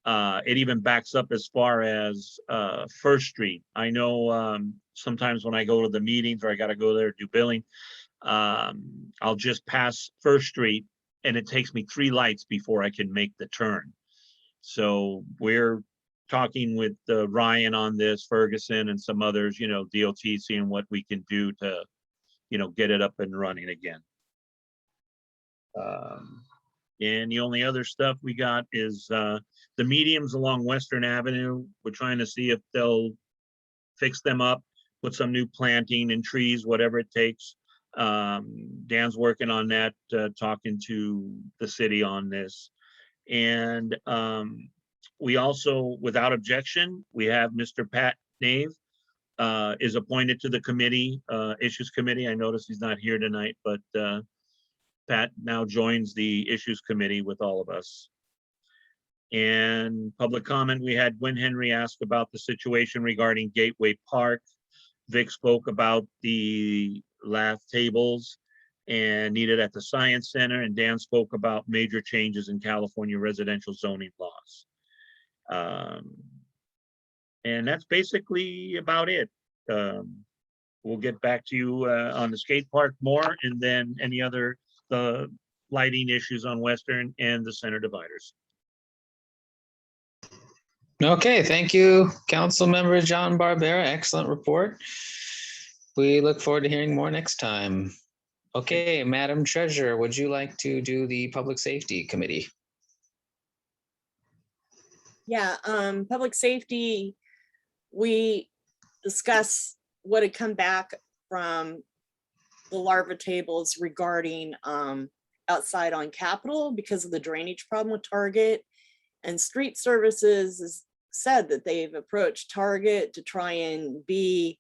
Speaker 13: It even backs up as far as First Street. I know sometimes when I go to the meetings or I got to go there to do billing, I'll just pass First Street and it takes me 3 lights before I can make the turn. So we're talking with Ryan on this, Ferguson and some others, DOT, seeing what we can do to, get it up and running again. And the only other stuff we got is the mediums along Western Avenue. We're trying to see if they'll fix them up, put some new planting and trees, whatever it takes. Dan's working on that, talking to the city on this. And we also, without objection, we have Mr. Pat Nave is appointed to the committee, Issues Committee. I noticed he's not here tonight, but Pat now joins the Issues Committee with all of us. And public comment, we had Gwen Henry ask about the situation regarding Gateway Park. Vic spoke about the laugh tables and needed at the Science Center, and Dan spoke about major changes in California residential zoning laws. And that's basically about it. We'll get back to you on the skate park more, and then any other lighting issues on Western and the center dividers.
Speaker 14: Okay, thank you, Councilmember John Barbera. Excellent report. We look forward to hearing more next time. Okay, Madam Treasurer, would you like to do the Public Safety Committee?
Speaker 6: Yeah, public safety, we discussed what had come back from the larva tables regarding outside on Capitol because of the drainage problem with Target. And street services has said that they've approached Target to try and be,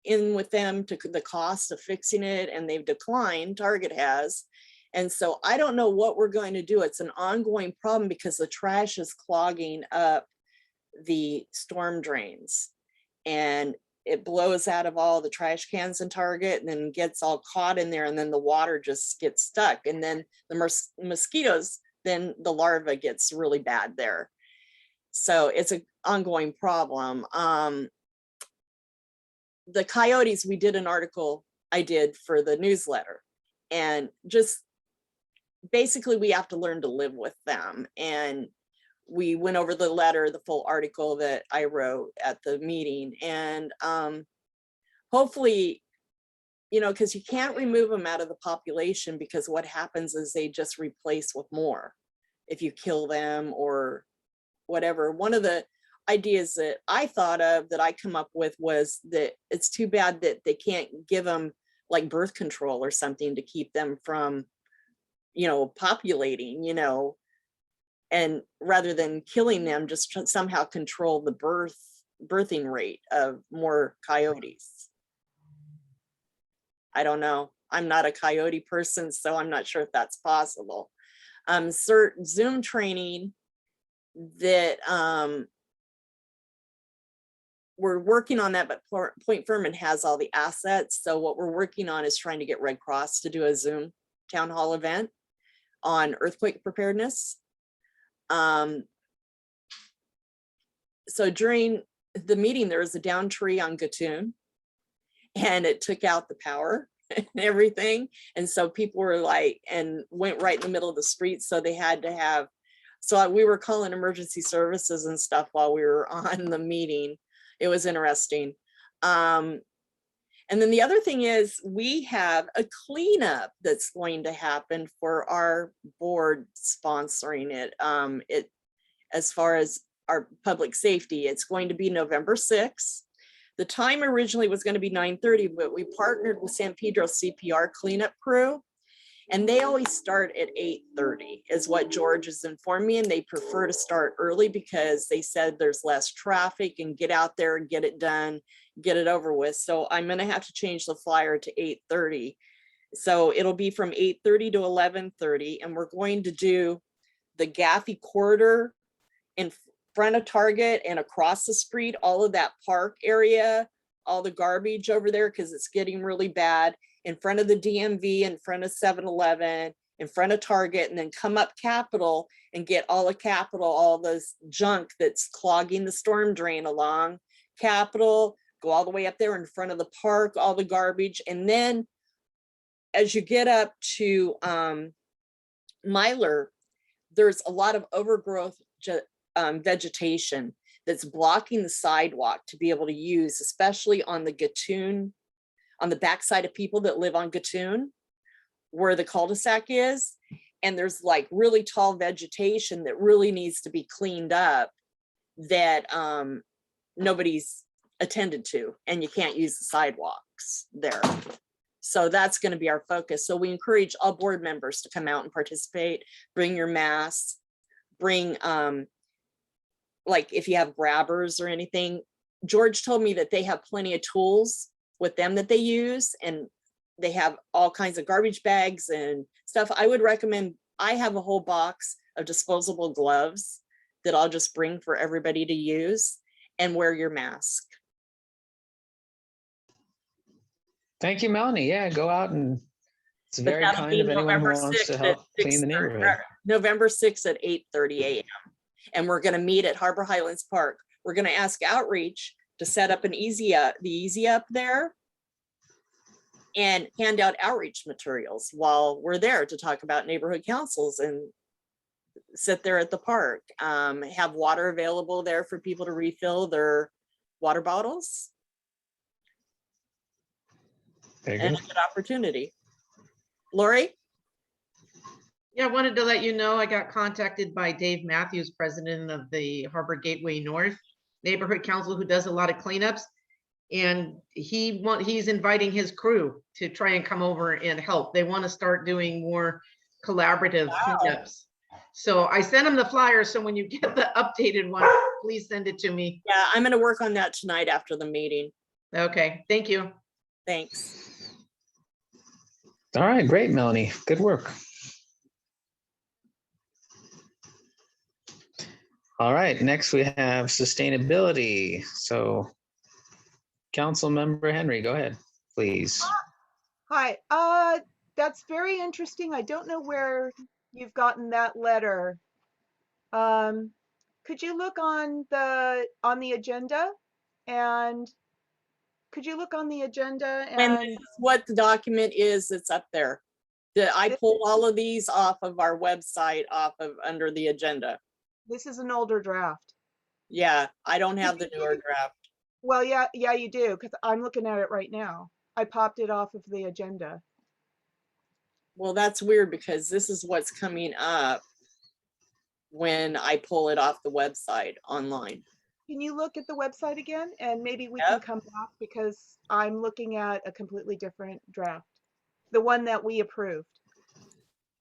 Speaker 6: in with them to the cost of fixing it, and they've declined, Target has. And so I don't know what we're going to do. It's an ongoing problem because the trash is clogging up the storm drains, and it blows out of all the trash cans in Target and then gets all caught in there, and then the water just gets stuck, and then the mosquitoes, then the larva gets really bad there. So it's an ongoing problem. The Coyotes, we did an article I did for the newsletter, and just basically we have to learn to live with them. And we went over the letter, the full article that I wrote at the meeting, and hopefully, because you can't remove them out of the population, because what happens is they just replace with more if you kill them or whatever. One of the ideas that I thought of that I come up with was that it's too bad that they can't give them like birth control or something to keep them from, populating, and rather than killing them, just somehow control the birthing rate of more coyotes. I don't know. I'm not a coyote person, so I'm not sure if that's possible. Zoom training that we're working on that, but Point Furman has all the assets. So what we're working on is trying to get Red Cross to do a Zoom town hall event on earthquake preparedness. So during the meeting, there was a down tree on Gatun, and it took out the power and everything. And so people were and went right in the middle of the street. So they had to have, we were calling emergency services and stuff while we were on the meeting. It was interesting. And then the other thing is we have a cleanup that's going to happen for our board sponsoring it. As far as our public safety, it's going to be November 6th. The time originally was going to be 9:30, but we partnered with San Pedro CPR cleanup crew, and they always start at 8:30 is what George has informed me, and they prefer to start early because they said there's less traffic and get out there and get it done, get it over with. So I'm going to have to change the flyer to 8:30. So it'll be from 8:30 to 11:30, and we're going to do the Gaffey corridor in front of Target and across the street, all of that park area, all the garbage over there, because it's getting really bad, in front of the DMV, in front of 7-Eleven, in front of Target, and then come up Capitol and get all of Capitol, all this junk that's clogging the storm drain along Capitol, go all the way up there in front of the park, all the garbage. And then as you get up to Myler, there's a lot of overgrowth vegetation that's blocking the sidewalk to be able to use, especially on the Gatun, on the backside of people that live on Gatun, where the cul-de-sac is. And there's really tall vegetation that really needs to be cleaned up that nobody's attended to, and you can't use the sidewalks there. So that's going to be our focus. So we encourage all board members to come out and participate, bring your masks, bring if you have grabbers or anything. George told me that they have plenty of tools with them that they use, and they have all kinds of garbage bags and stuff. I would recommend, I have a whole box of disposable gloves that I'll just bring for everybody to use, and wear your mask.
Speaker 14: Thank you, Melanie. Yeah, go out and it's
Speaker 6: But
Speaker 14: very
Speaker 6: that'll
Speaker 14: kind
Speaker 6: be
Speaker 14: of anyone who
Speaker 6: November
Speaker 14: wants to
Speaker 6: 6th
Speaker 14: help
Speaker 6: at
Speaker 14: clean the
Speaker 6: 6:30
Speaker 14: neighborhood.
Speaker 6: November 6th at 8:30 a.m. And we're going to meet at Harbor Highlands Park. We're going to ask Outreach to set up the easy up there and hand out outreach materials while we're there to talk about neighborhood councils and sit there at the park. Have water available there for people to refill their water bottles.
Speaker 14: Very
Speaker 6: And
Speaker 14: good.
Speaker 6: a good opportunity. Lori?
Speaker 7: Yeah, I wanted to let you know, I got contacted by Dave Matthews, president of the Harbor Gateway North Neighborhood Council, who does a lot of cleanups. And he's inviting his crew to try and come over and help. They want to start doing more collaborative cleanups. So I sent him the flyer. So when you get the updated one, please send it to me.
Speaker 6: Yeah, I'm going to work on that tonight after the meeting.
Speaker 7: Okay, thank you.
Speaker 6: Thanks.
Speaker 14: All right, great, Melanie. Good work. All right, next we have sustainability. So Councilmember Henry, go ahead, please.
Speaker 8: Hi, that's very interesting. I don't know where you've gotten that letter. Could you look on the agenda and
Speaker 6: And this is what the document is that's up there. I pulled all of these off of our website, under the agenda.
Speaker 8: This is an older draft.
Speaker 6: Yeah, I don't have the newer draft.
Speaker 8: Well, yeah, you do, because I'm looking at it right now. I popped it off of the agenda.
Speaker 6: Well, that's weird because this is what's coming up when I pull it off the website online.
Speaker 8: Can you look at the website again and maybe we can come back, because I'm looking at a completely different draft, the one that we approved.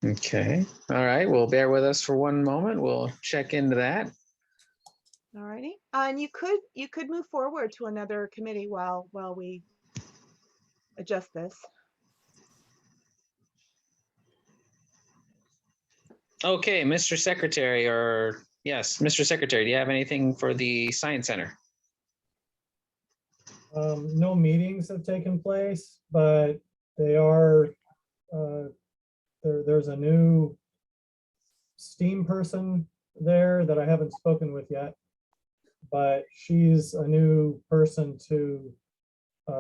Speaker 14: Okay, all right, well, bear with us for one moment. We'll check into that.
Speaker 8: All righty, and you could move forward to another committee while we adjust this.
Speaker 14: Okay, Mr. Secretary, Mr. Secretary, do you have anything for the Science Center?
Speaker 2: No meetings have taken place, but they are, there's a new STEAM person there that I haven't spoken with yet, but she's a new person to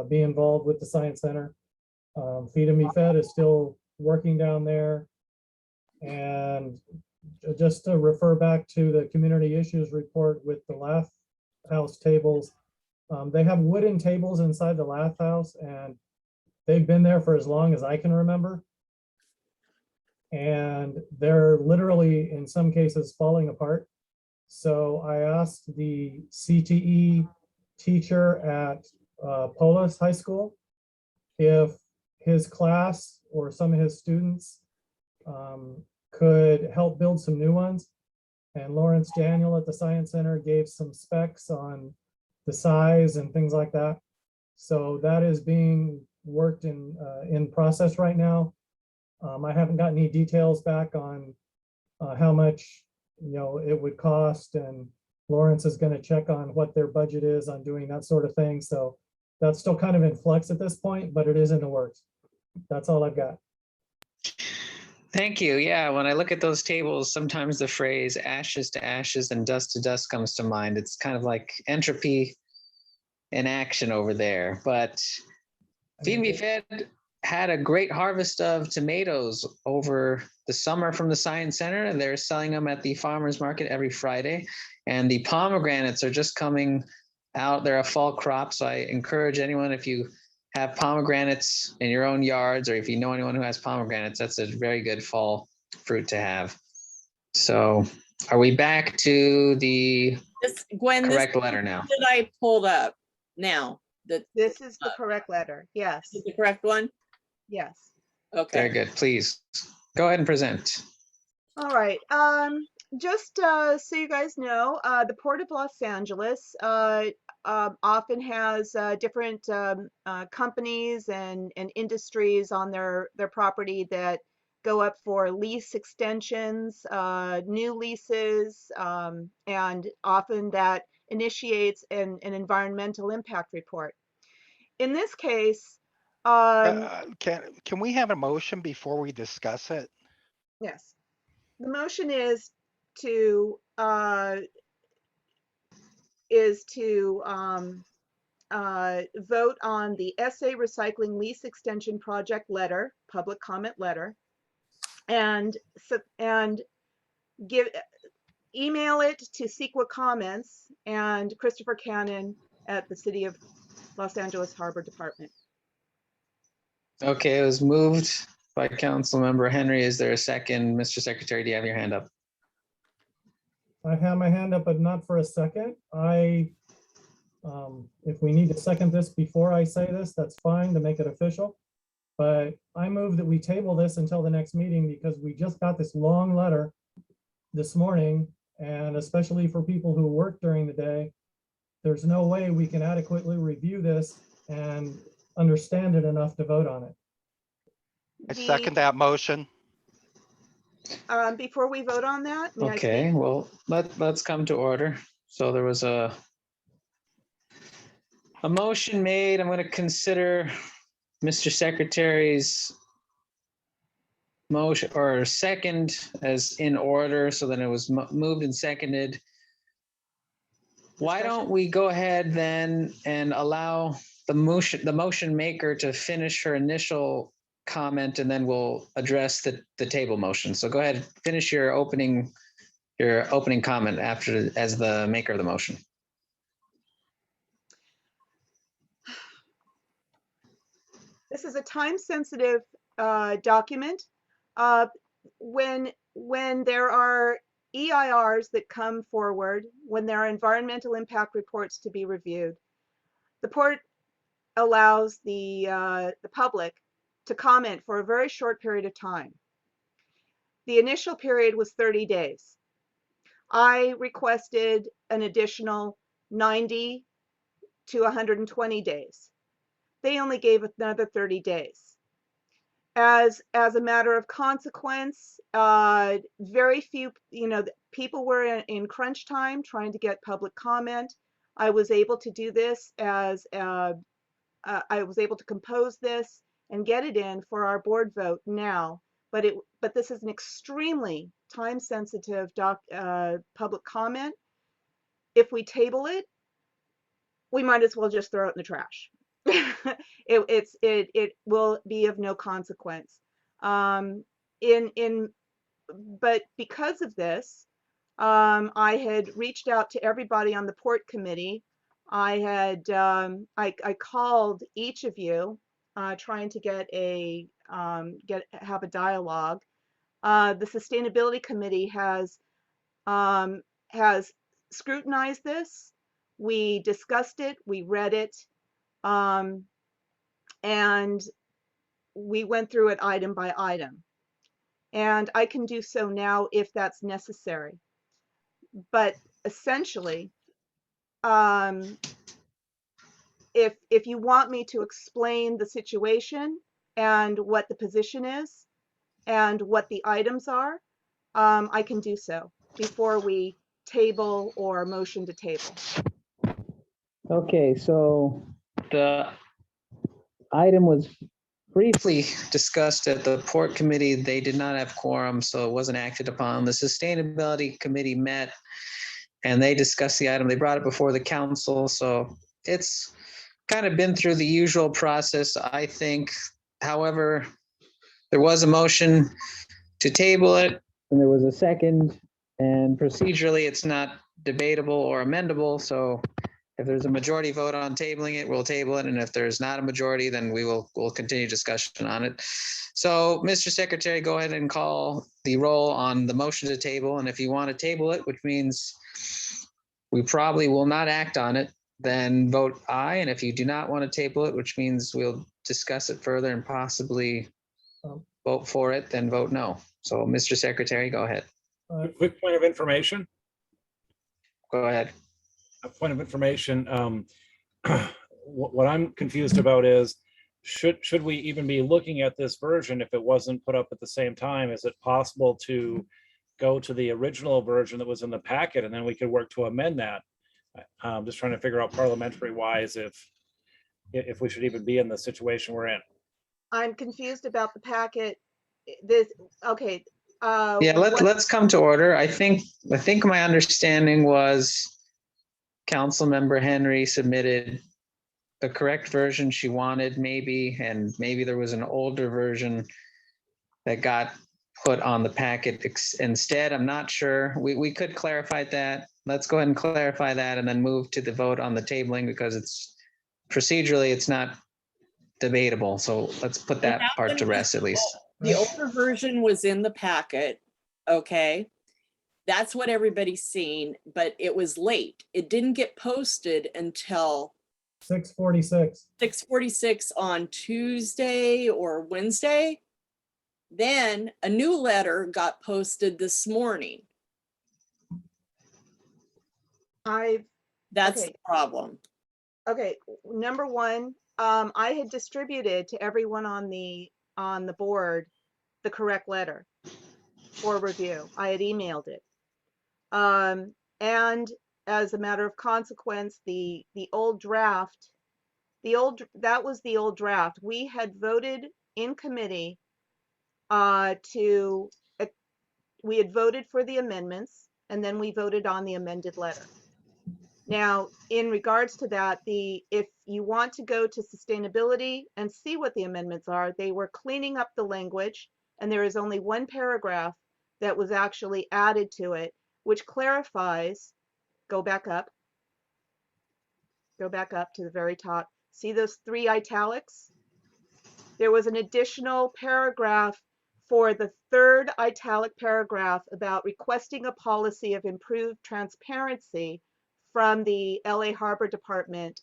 Speaker 2: be involved with the Science Center. Feed and Be Fed is still working down there. And just to refer back to the community issues report with the Laugh House tables, they have wooden tables inside the Laugh House, and they've been there for as long as I can remember. And they're literally, in some cases, falling apart. So I asked the CTE teacher at Polis High School if his class or some of his students could help build some new ones. And Lawrence Daniel at the Science Center gave some specs on the size and things like that. So that is being worked in process right now. I haven't got any details back on how much it would cost, and Lawrence is going to check on what their budget is on doing that sort of thing. So that's still kind of in flux at this point, but it is in the works. That's all I've got.
Speaker 14: Thank you. Yeah, when I look at those tables, sometimes the phrase ashes to ashes and dust to dust comes to mind. It's kind of like entropy in action over there. But Feed and Be Fed had a great harvest of tomatoes over the summer from the Science Center, and they're selling them at the farmers market every Friday. And the pomegranates are just coming out. They're a fall crop. So I encourage anyone, if you have pomegranates in your own yards, or if you know anyone who has pomegranates, that's a very good fall fruit to have. So are we back to the correct letter now?
Speaker 6: That I pulled up now.
Speaker 8: This is the correct letter. Yes.
Speaker 6: Is the correct one?
Speaker 8: Yes.
Speaker 6: Okay.
Speaker 14: Very good. Please go ahead and present.
Speaker 8: All right. Just so you guys know, the Port of Los Angeles often has different companies and industries on their property that go up for lease extensions, new leases, and often that initiates an environmental impact report. In this case,
Speaker 11: Can we have a motion before we discuss it?
Speaker 8: Yes. The motion is to vote on the SA Recycling Lease Extension Project letter, public comment letter, and email it to Sequa Comments and Christopher Cannon at the City of Los Angeles Harbor Department.
Speaker 14: Okay, it was moved by Councilmember Henry. Is there a second? Mr. Secretary, do you have your hand up?
Speaker 2: I have my hand up, but not for a second. If we need to second this before I say this, that's fine to make it official. But I move that we table this until the next meeting because we just got this long letter this morning. And especially for people who work during the day, there's no way we can adequately review this and understand it enough to vote on it.
Speaker 11: I second that motion.
Speaker 8: Before we vote on that, may I
Speaker 14: Okay,
Speaker 8: speak?
Speaker 14: well, let's come to order. So there was a motion made. I'm going to consider Mr. Secretary's motion or second as in order. So then it was moved and seconded. Why don't we go ahead then and allow the motion maker to finish her initial comment, and then we'll address the table motion. So go ahead, finish your opening comment after as the maker of the motion.
Speaker 8: This is a time-sensitive document. When there are EIRs that come forward, when there are environmental impact reports to be reviewed, the port allows the public to comment for a very short period of time. The initial period was 30 days. I requested an additional 90 to 120 days. They only gave another 30 days. As a matter of consequence, very few, people were in crunch time trying to get public comment. I was able to do this I was able to compose this and get it in for our board vote now. But this is an extremely time-sensitive public comment. If we table it, we might as well just throw it in the trash. It will be of no consequence. But because of this, I had reached out to everybody on the port committee. I called each of you, trying to have a dialogue. The sustainability committee has scrutinized this. We discussed it, we read it, and we went through it item by item. And I can do so now if that's necessary. But essentially, if you want me to explain the situation and what the position is and what the items are, I can do so before we table or motion to table.
Speaker 1: Okay, so
Speaker 14: The
Speaker 1: item was
Speaker 14: briefly discussed at the port committee. They did not have quorum, so it wasn't acted upon. The sustainability committee met and they discussed the item. They brought it before the council. So it's kind of been through the usual process, I think. However, there was a motion to table it.
Speaker 1: and there was a second, and
Speaker 14: Procedurally, it's not debatable or amendable. So if there's a majority vote on tabling it, we'll table it. And if there's not a majority, then we'll continue discussion on it. So Mr. Secretary, go ahead and call the roll on the motion to table. And if you want to table it, which means we probably will not act on it, then vote aye. And if you do not want to table it, which means we'll discuss it further and possibly vote for it, then vote no. So Mr. Secretary, go ahead.
Speaker 3: Quick point of information.
Speaker 14: Go ahead.
Speaker 3: A point of information. What I'm confused about is, should we even be looking at this version if it wasn't put up at the same time? Is it possible to go to the original version that was in the packet and then we could work to amend that? I'm just trying to figure out parliamentary wise if we should even be in the situation we're in.
Speaker 8: I'm confused about the packet. This, okay.
Speaker 14: Yeah, let's come to order. I think my understanding was Councilmember Henry submitted the correct version she wanted, maybe, and maybe there was an older version that got put on the packet instead. I'm not sure. We could clarify that. Let's go ahead and clarify that and then move to the vote on the tabling, because it's procedurally, it's not debatable. So let's put that part to rest at least.
Speaker 6: The older version was in the packet, okay? That's what everybody's seen, but it was late. It didn't get posted until
Speaker 2: 6:46.
Speaker 6: 6:46 on Tuesday or Wednesday. Then a new letter got posted this morning. That's
Speaker 8: okay.
Speaker 6: the problem.
Speaker 8: Okay, number one, I had distributed to everyone on the board the correct letter for review. I had emailed it. And as a matter of consequence, the old draft, that was the old draft. We had voted in committee we had voted for the amendments, and then we voted on the amended letter. Now, in regards to that, if you want to go to sustainability and see what the amendments are, they were cleaning up the language, and there is only one paragraph that was actually added to it, which clarifies, go back up to the very top. See those 3 italics? There was an additional paragraph for the 3rd italic paragraph about requesting a policy of improved transparency from the LA Harbor Department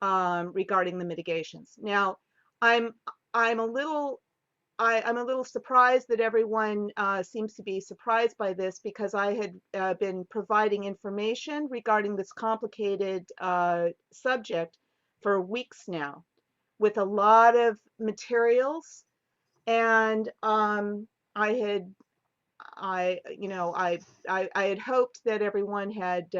Speaker 8: regarding the mitigations. Now, I'm a little surprised that everyone seems to be surprised by this, because I had been providing information regarding this complicated subject for weeks now, with a lot of materials, and I had hoped that everyone had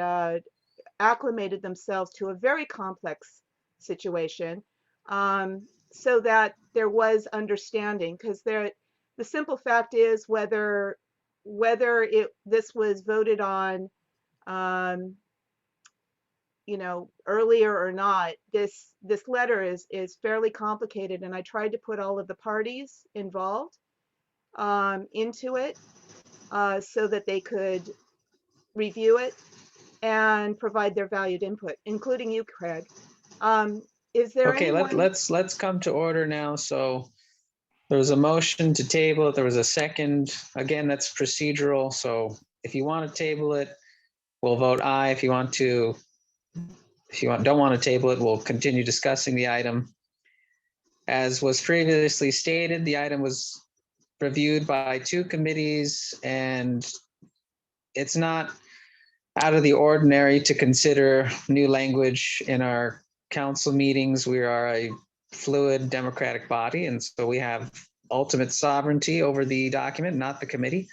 Speaker 8: acclimated themselves to a very complex situation, so that there was understanding, because the simple fact is, whether this was voted on earlier or not, this letter is fairly complicated, and I tried to put all of the parties involved into it so that they could review it and provide their valued input, including you, Craig. Is there
Speaker 14: Okay,
Speaker 8: anyone?
Speaker 14: let's come to order now. So there was a motion to table it. There was a second. Again, that's procedural. So if you want to table it, we'll vote aye. If you don't want to table it, we'll continue discussing the item. As was previously stated, the item was reviewed by 2 committees, and it's not out of the ordinary to consider new language in our council meetings. We are a fluid democratic body, and so we have ultimate sovereignty over the document, not the committee.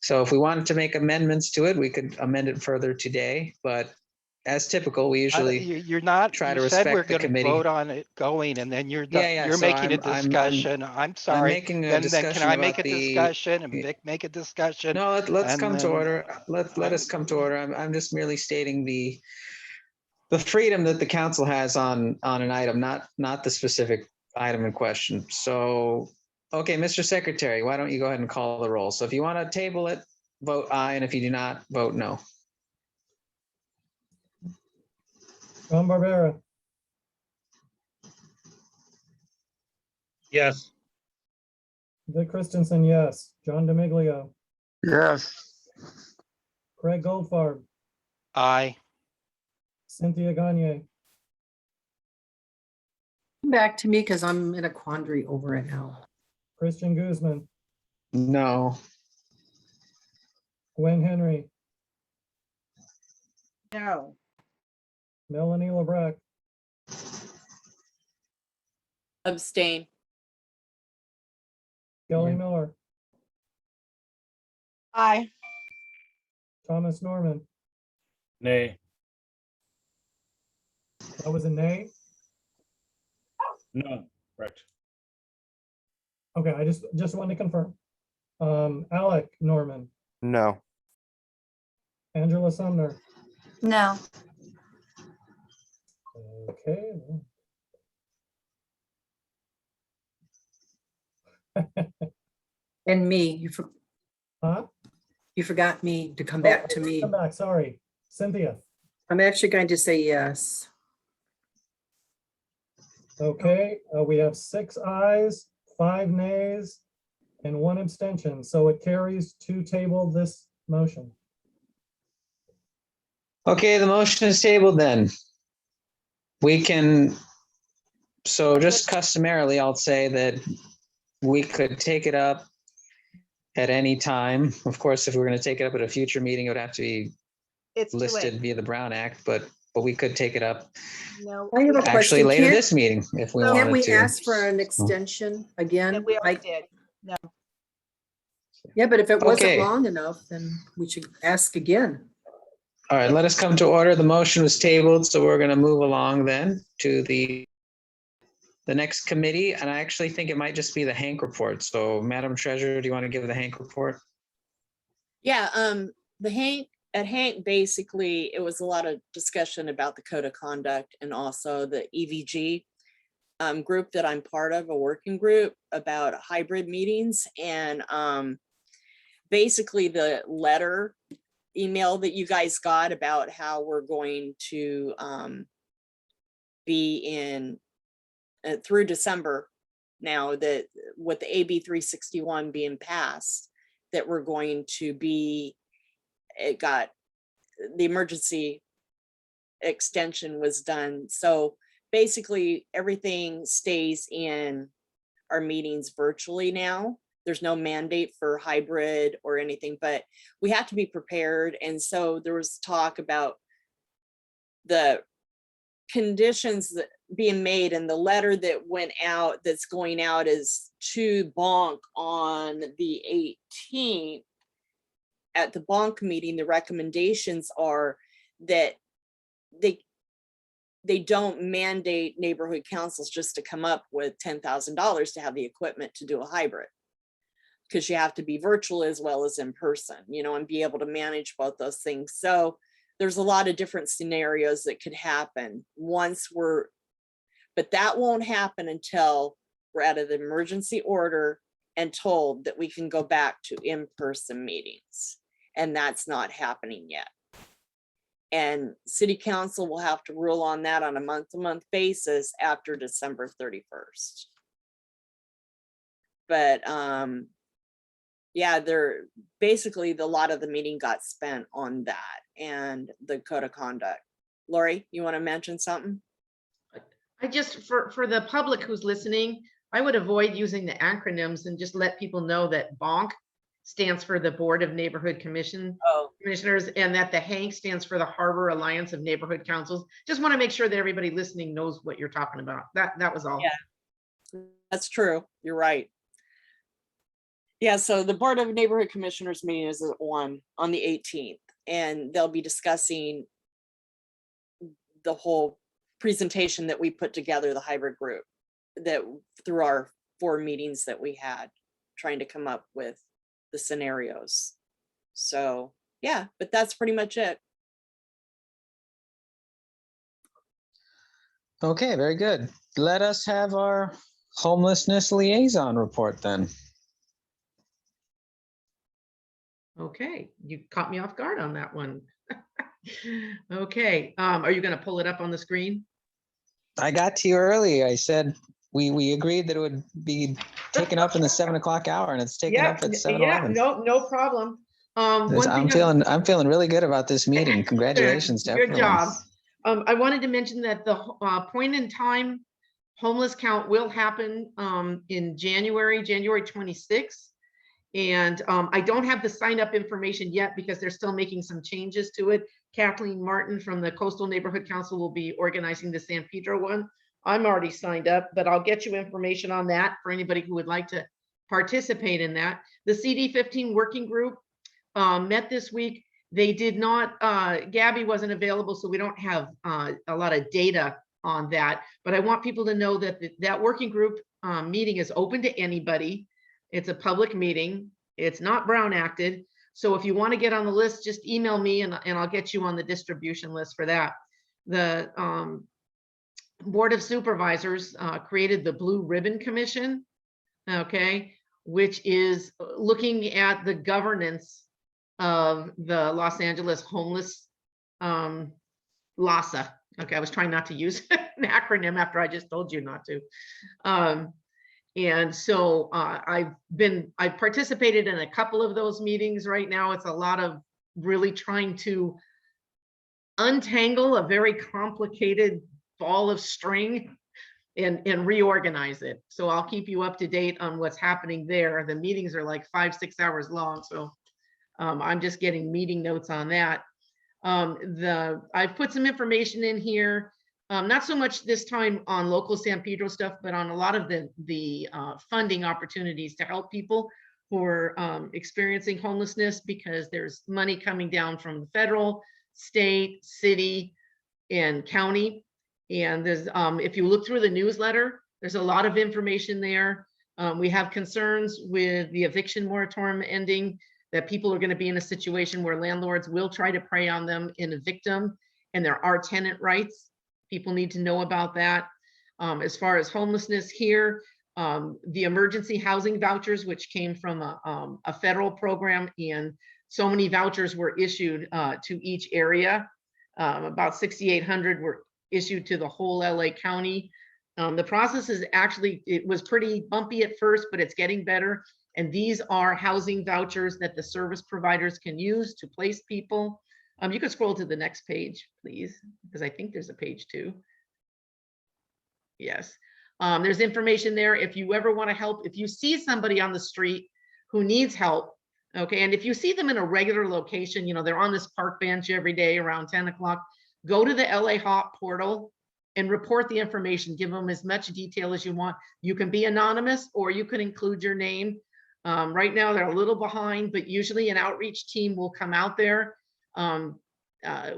Speaker 14: So if we wanted to make amendments to it, we could amend it further today, but as typical, we usually
Speaker 11: You're not,
Speaker 14: try to
Speaker 11: you said we're
Speaker 14: respect the
Speaker 11: going to
Speaker 14: committee.
Speaker 11: vote on it going, and then you're
Speaker 14: Yeah,
Speaker 11: you're
Speaker 14: so
Speaker 11: making a
Speaker 14: I'm
Speaker 11: discussion. I'm sorry.
Speaker 14: making a
Speaker 11: Then can
Speaker 14: discussion
Speaker 11: I make a
Speaker 14: about the.
Speaker 11: discussion and Vic make a discussion?
Speaker 14: No, let's
Speaker 11: And
Speaker 14: come to
Speaker 11: then-
Speaker 14: order. Let us come to order. I'm just merely stating the freedom that the council has on an item, not the specific item in question. So, okay, Mr. Secretary, why don't you go ahead and call the roll? So if you want to table it, vote aye, and if you do not, vote no.
Speaker 2: John Barbera,
Speaker 13: Yes.
Speaker 2: Vic Christensen, yes. John Demiglio,
Speaker 15: Yes.
Speaker 2: Craig Goldfarb,
Speaker 11: Aye.
Speaker 2: Cynthia Gagne,
Speaker 12: Back to me because I'm in a quandary over it now.
Speaker 2: Christian Guzman,
Speaker 14: No.
Speaker 2: Gwen Henry,
Speaker 4: No.
Speaker 2: Melanie LeBrecq,
Speaker 6: Abstain.
Speaker 2: Kelly Miller,
Speaker 6: Aye.
Speaker 2: Thomas Norman.
Speaker 3: Nay.
Speaker 2: That was a nay.
Speaker 3: No, correct.
Speaker 2: Okay, I just wanted to confirm. Alec Norman,
Speaker 10: No.
Speaker 2: Angela Sumner.
Speaker 15: No.
Speaker 2: Okay.
Speaker 12: And me,
Speaker 2: Huh?
Speaker 12: you forgot me to come
Speaker 2: Oh,
Speaker 12: back to me.
Speaker 2: Come back, sorry. Cynthia.
Speaker 12: I'm actually going to say yes.
Speaker 2: Okay, we have 6 ayes, 5 nays, and 1 abstention. So it carries to table this motion.
Speaker 14: Okay, the motion is tabled then. We can, so just customarily, I'll say that we could take it up at any time. Of course, if we were going to take it up at a future meeting, it would have to be
Speaker 8: It's too
Speaker 14: listed
Speaker 8: late.
Speaker 14: via the Brown Act, but we could take it up
Speaker 8: No.
Speaker 12: I have a
Speaker 14: actually
Speaker 12: question.
Speaker 14: later
Speaker 12: Can't-
Speaker 14: this meeting if we
Speaker 8: Can't
Speaker 12: Can't
Speaker 14: wanted
Speaker 12: we
Speaker 14: to.
Speaker 12: ask for an extension again?
Speaker 8: We already
Speaker 12: Like,
Speaker 8: did. No.
Speaker 12: yeah, but if it wasn't
Speaker 14: Okay.
Speaker 12: long enough, then we should ask again.
Speaker 14: All right, let us come to order. The motion was tabled, so we're going to move along then to the next committee. And I actually think it might just be the Hank report. So Madam Treasurer, do you want to give the Hank report?
Speaker 6: Yeah, at Hank, basically, it was a lot of discussion about the code of conduct and also the EVG group that I'm part of, a working group about hybrid meetings. And basically the email that you guys got about how we're going to be in through December now, that with the AB 361 being passed, that we're going to be, it got, the emergency extension was done. So basically everything stays in our meetings virtually now. There's no mandate for hybrid or anything, but we have to be prepared. And so there was talk about the conditions that being made, and the letter that went out, that's going out, is to Bonk on the 18th. At the Bonk meeting, the recommendations are that they don't mandate neighborhood councils just to come up with $10,000 to have the equipment to do a hybrid, because you have to be virtual as well as in person, and be able to manage both those things. So there's a lot of different scenarios that could happen but that won't happen until we're out of the emergency order and told that we can go back to in-person meetings. And that's not happening yet. And city council will have to rule on that on a month-to-month basis after December 31st. But yeah, basically a lot of the meeting got spent on that and the code of conduct. Lori, you want to mention something?
Speaker 7: I just, for the public who's listening, I would avoid using the acronyms and just let people know that BONK stands for the Board of Neighborhood Commissioners, and that the HANK stands for the Harbor Alliance of Neighborhood Councils. Just want to make sure that everybody listening knows what you're talking about. That was all.
Speaker 6: Yeah, that's true. You're right. Yeah, so the Board of Neighborhood Commissioners meeting is on the 18th, and they'll be discussing the whole presentation that we put together, the hybrid group, that through our 4 meetings that we had, trying to come up with the scenarios. So yeah, but that's pretty much it.
Speaker 14: Okay, very good. Let us have our homelessness liaison report then.
Speaker 7: Okay, you caught me off guard on that one. Okay, are you going to pull it up on the screen?
Speaker 14: I got to you early. I said we agreed that it would be taken up in the 7 o'clock hour, and it's taken up at 7:11.
Speaker 7: No problem.
Speaker 14: I'm feeling really good about this meeting. Congratulations to everyone.
Speaker 7: Good job. I wanted to mention that the point in time homeless count will happen in January 26th. And I don't have the sign up information yet because they're still making some changes to it. Kathleen Martin from the Coastal Neighborhood Council will be organizing the San Pedro one. I'm already signed up, but I'll get you information on that for anybody who would like to participate in that. The CD15 working group met this week. They did not, Gabby wasn't available, so we don't have a lot of data on that. But I want people to know that that working group meeting is open to anybody. It's a public meeting. It's not Brown acted. So if you want to get on the list, just email me and I'll get you on the distribution list for that. The Board of Supervisors created the Blue Ribbon Commission, okay, which is looking at the governance of the Los Angeles homeless LASA. Okay, I was trying not to use an acronym after I just told you not to. And so I've participated in a couple of those meetings right now. It's a lot of really trying to untangle a very complicated ball of string and reorganize it. So I'll keep you up to date on what's happening there. The meetings are like 5-6 hours long. So I'm just getting meeting notes on that. I've put some information in here, not so much this time on local San Pedro stuff, but on a lot of the funding opportunities to help people who are experiencing homelessness, because there's money coming down from the federal, state, city, and county. And there's, if you look through the newsletter, there's a lot of information there. We have concerns with the eviction moratorium ending, that people are going to be in a situation where landlords will try to prey on them and evict them, and there are tenant rights. People need to know about that. As far as homelessness here, the emergency housing vouchers, which came from a federal program, and so many vouchers were issued to each area. About 6,800 were issued to the whole LA County. The process is actually, it was pretty bumpy at first, but it's getting better. And these are housing vouchers that the service providers can use to place people. You can scroll to the next page, please, because I think there's a page 2. Yes, there's information there. If you ever want to help, if you see somebody on the street who needs help, okay, and if you see them in a regular location, you know, they're on this park bench every day around 10 o'clock, go to the LA Hop portal and report the information. Give them as much detail as you want. You can be anonymous or you can include your name. Right now they're a little behind, but usually an outreach team will come out there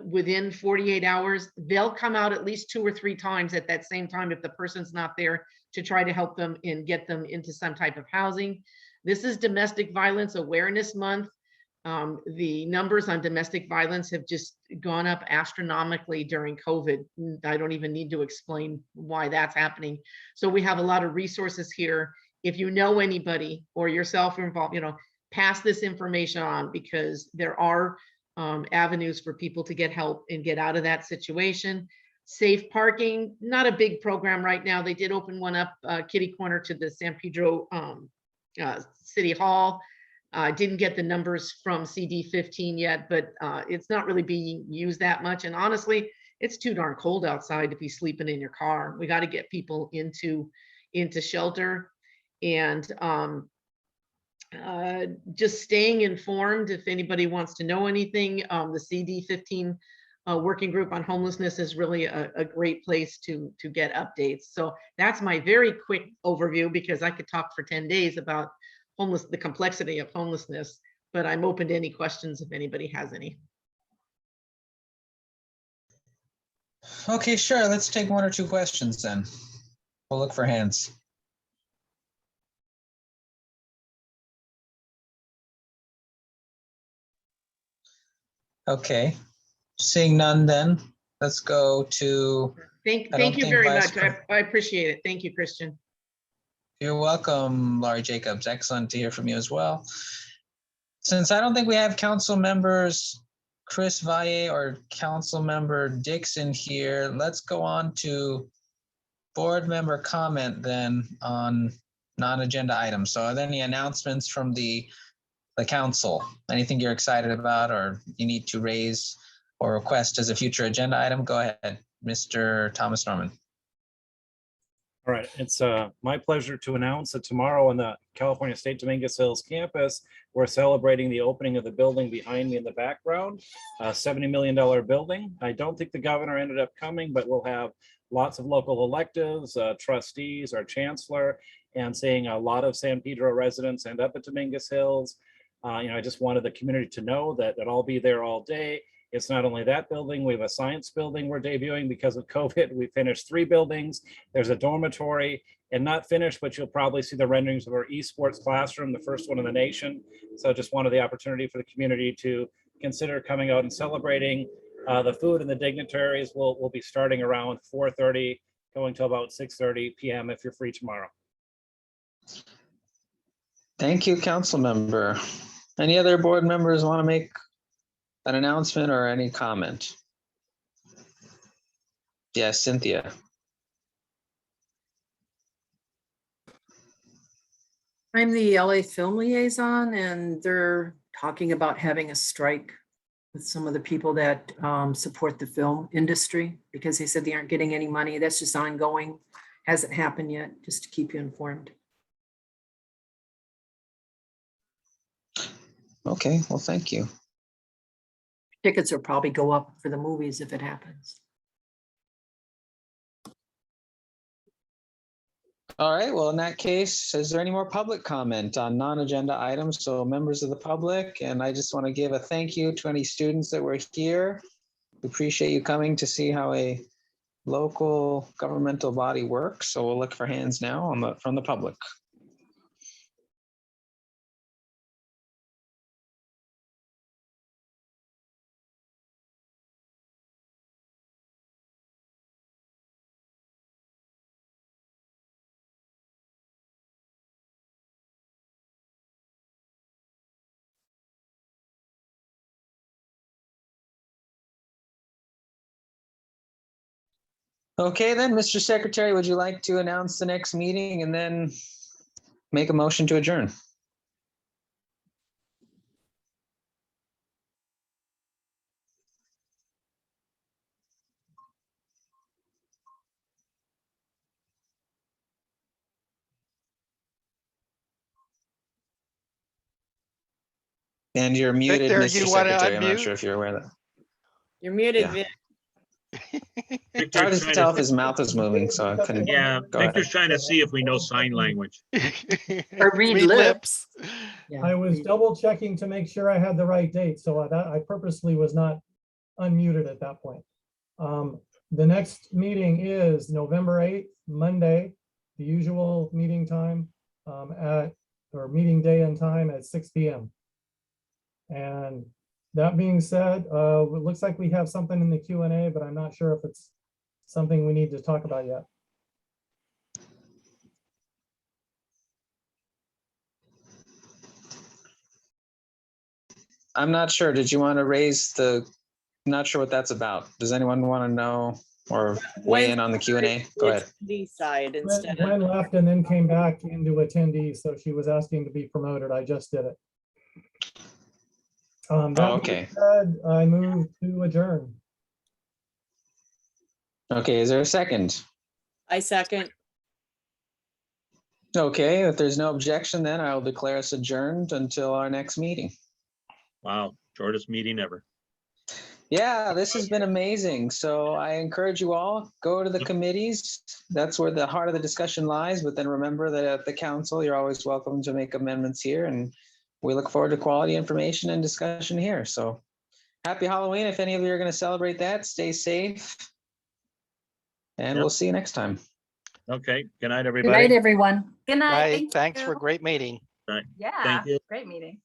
Speaker 7: within 48 hours. They'll come out at least 2 or 3 times at that same time if the person's not there, to try to help them and get them into some type of housing. This is Domestic Violence Awareness Month. The numbers on domestic violence have just gone up astronomically during COVID. I don't even need to explain why that's happening. So we have a lot of resources here. If you know anybody or yourself are involved, you know, pass this information on, because there are avenues for people to get help and get out of that situation. Safe parking, not a big program right now. They did open one up, kitty corner to the San Pedro City Hall. Didn't get the numbers from CD15 yet, but it's not really being used that much. And honestly, it's too darn cold outside to be sleeping in your car. We got to get people into shelter, and just staying informed. If anybody wants to know anything, the CD15 working group on homelessness is really a great place to get updates. So that's my very quick overview, because I could talk for 10 days about the complexity of homelessness, but I'm open to any questions if anybody has any.
Speaker 14: Okay, sure. Let's take 1 or 2 questions then. We'll look for hands. Okay, seeing none then, let's go to.
Speaker 7: Thank you very much. I appreciate it. Thank you, Christian.
Speaker 14: You're welcome, Laurie Jacobs. Excellent to hear from you as well. Since I don't think we have council members Chris Valle or council member Dixon here, let's go on to board member comment then on non-agenda items. So are there any announcements from the council? Anything you're excited about or you need to raise or request as a future agenda item? Go ahead, Mr. Thomas Norman.
Speaker 3: All right, it's my pleasure to announce that tomorrow on the California State Dominguez Hills campus, we're celebrating the opening of the building behind me in the background, a $70 million building. I don't think the governor ended up coming, but we'll have lots of local electives, trustees, our chancellor, and seeing a lot of San Pedro residents end up at Dominguez Hills. I just wanted the community to know that I'll be there all day. It's not only that building, we have a science building we're debuting because of COVID. We finished 3 buildings. There's a dormitory and not finished, but you'll probably see the renderings of our esports classroom, the first one in the nation. So just wanted the opportunity for the community to consider coming out and celebrating. The food and the dignitaries will be starting around 4:30, going to about 6:30 p.m. if you're free tomorrow.
Speaker 14: Thank you, council member. Any other board members want to make an announcement or any comment? Yes, Cynthia.
Speaker 12: I'm the LA Film Liaison, and they're talking about having a strike with some of the people that support the film industry because they said they aren't getting any money. That's just ongoing. Hasn't happened yet, just to keep you informed.
Speaker 14: Okay, well, thank you.
Speaker 12: Tickets will probably go up for the movies if it happens.
Speaker 14: All right, well, in that case, is there any more public comment on non-agenda items? So members of the public, and I just want to give a thank you to any students that were here. We appreciate you coming to see how a local governmental body works. So we'll look for hands now from the public. Okay, then, Mr. Secretary, would you like to announce the next meeting and then make a motion to adjourn? And you're muted,
Speaker 11: Victor,
Speaker 14: Mr.
Speaker 11: you want to
Speaker 14: Secretary. I'm not
Speaker 11: unmute?
Speaker 14: sure if you're aware of that.
Speaker 6: You're muted,
Speaker 14: Yeah.
Speaker 6: Vic.
Speaker 13: Victor's
Speaker 14: Hard to
Speaker 13: trying
Speaker 14: tell if his mouth is moving, so I couldn't.
Speaker 13: Yeah,
Speaker 14: Go ahead.
Speaker 13: Victor's trying to see if we know sign language.
Speaker 12: Or read lips.
Speaker 2: I was double checking to make sure I had the right date, so I purposely was not unmuted at that point. The next meeting is November 8th, Monday, the usual meeting time meeting day and time at 6 p.m. And that being said, it looks like we have something in the Q&A, but I'm not sure if it's something we need to talk about yet.
Speaker 14: I'm not sure. Did you want to raise not sure what that's about. Does anyone want to know or weigh in on the Q&A? Go ahead.
Speaker 6: The side instead
Speaker 2: Gwen
Speaker 6: of.
Speaker 2: left and then came back into attendee, so she was asking to be promoted. I just did it. That being
Speaker 14: Okay.
Speaker 2: said, I move to adjourn.
Speaker 14: Okay, is there a second?
Speaker 6: I second.
Speaker 14: Okay, if there's no objection, then I'll declare us adjourned until our next meeting.
Speaker 13: Wow, shortest meeting ever.
Speaker 14: Yeah, this has been amazing. So I encourage you all, go to the committees. That's where the heart of the discussion lies. But then remember that at the council, you're always welcome to make amendments here. And we look forward to quality information and discussion here. So happy Halloween. If any of you are going to celebrate that, stay safe. And we'll see you next time.
Speaker 13: Okay, good night,
Speaker 12: Good
Speaker 13: everybody.
Speaker 12: night, everyone.
Speaker 8: Good night.
Speaker 11: Bye.
Speaker 8: Thank
Speaker 11: Thanks
Speaker 8: you.
Speaker 11: for a great meeting.
Speaker 13: Right.
Speaker 8: Yeah,
Speaker 13: Thank you.
Speaker 8: great meeting.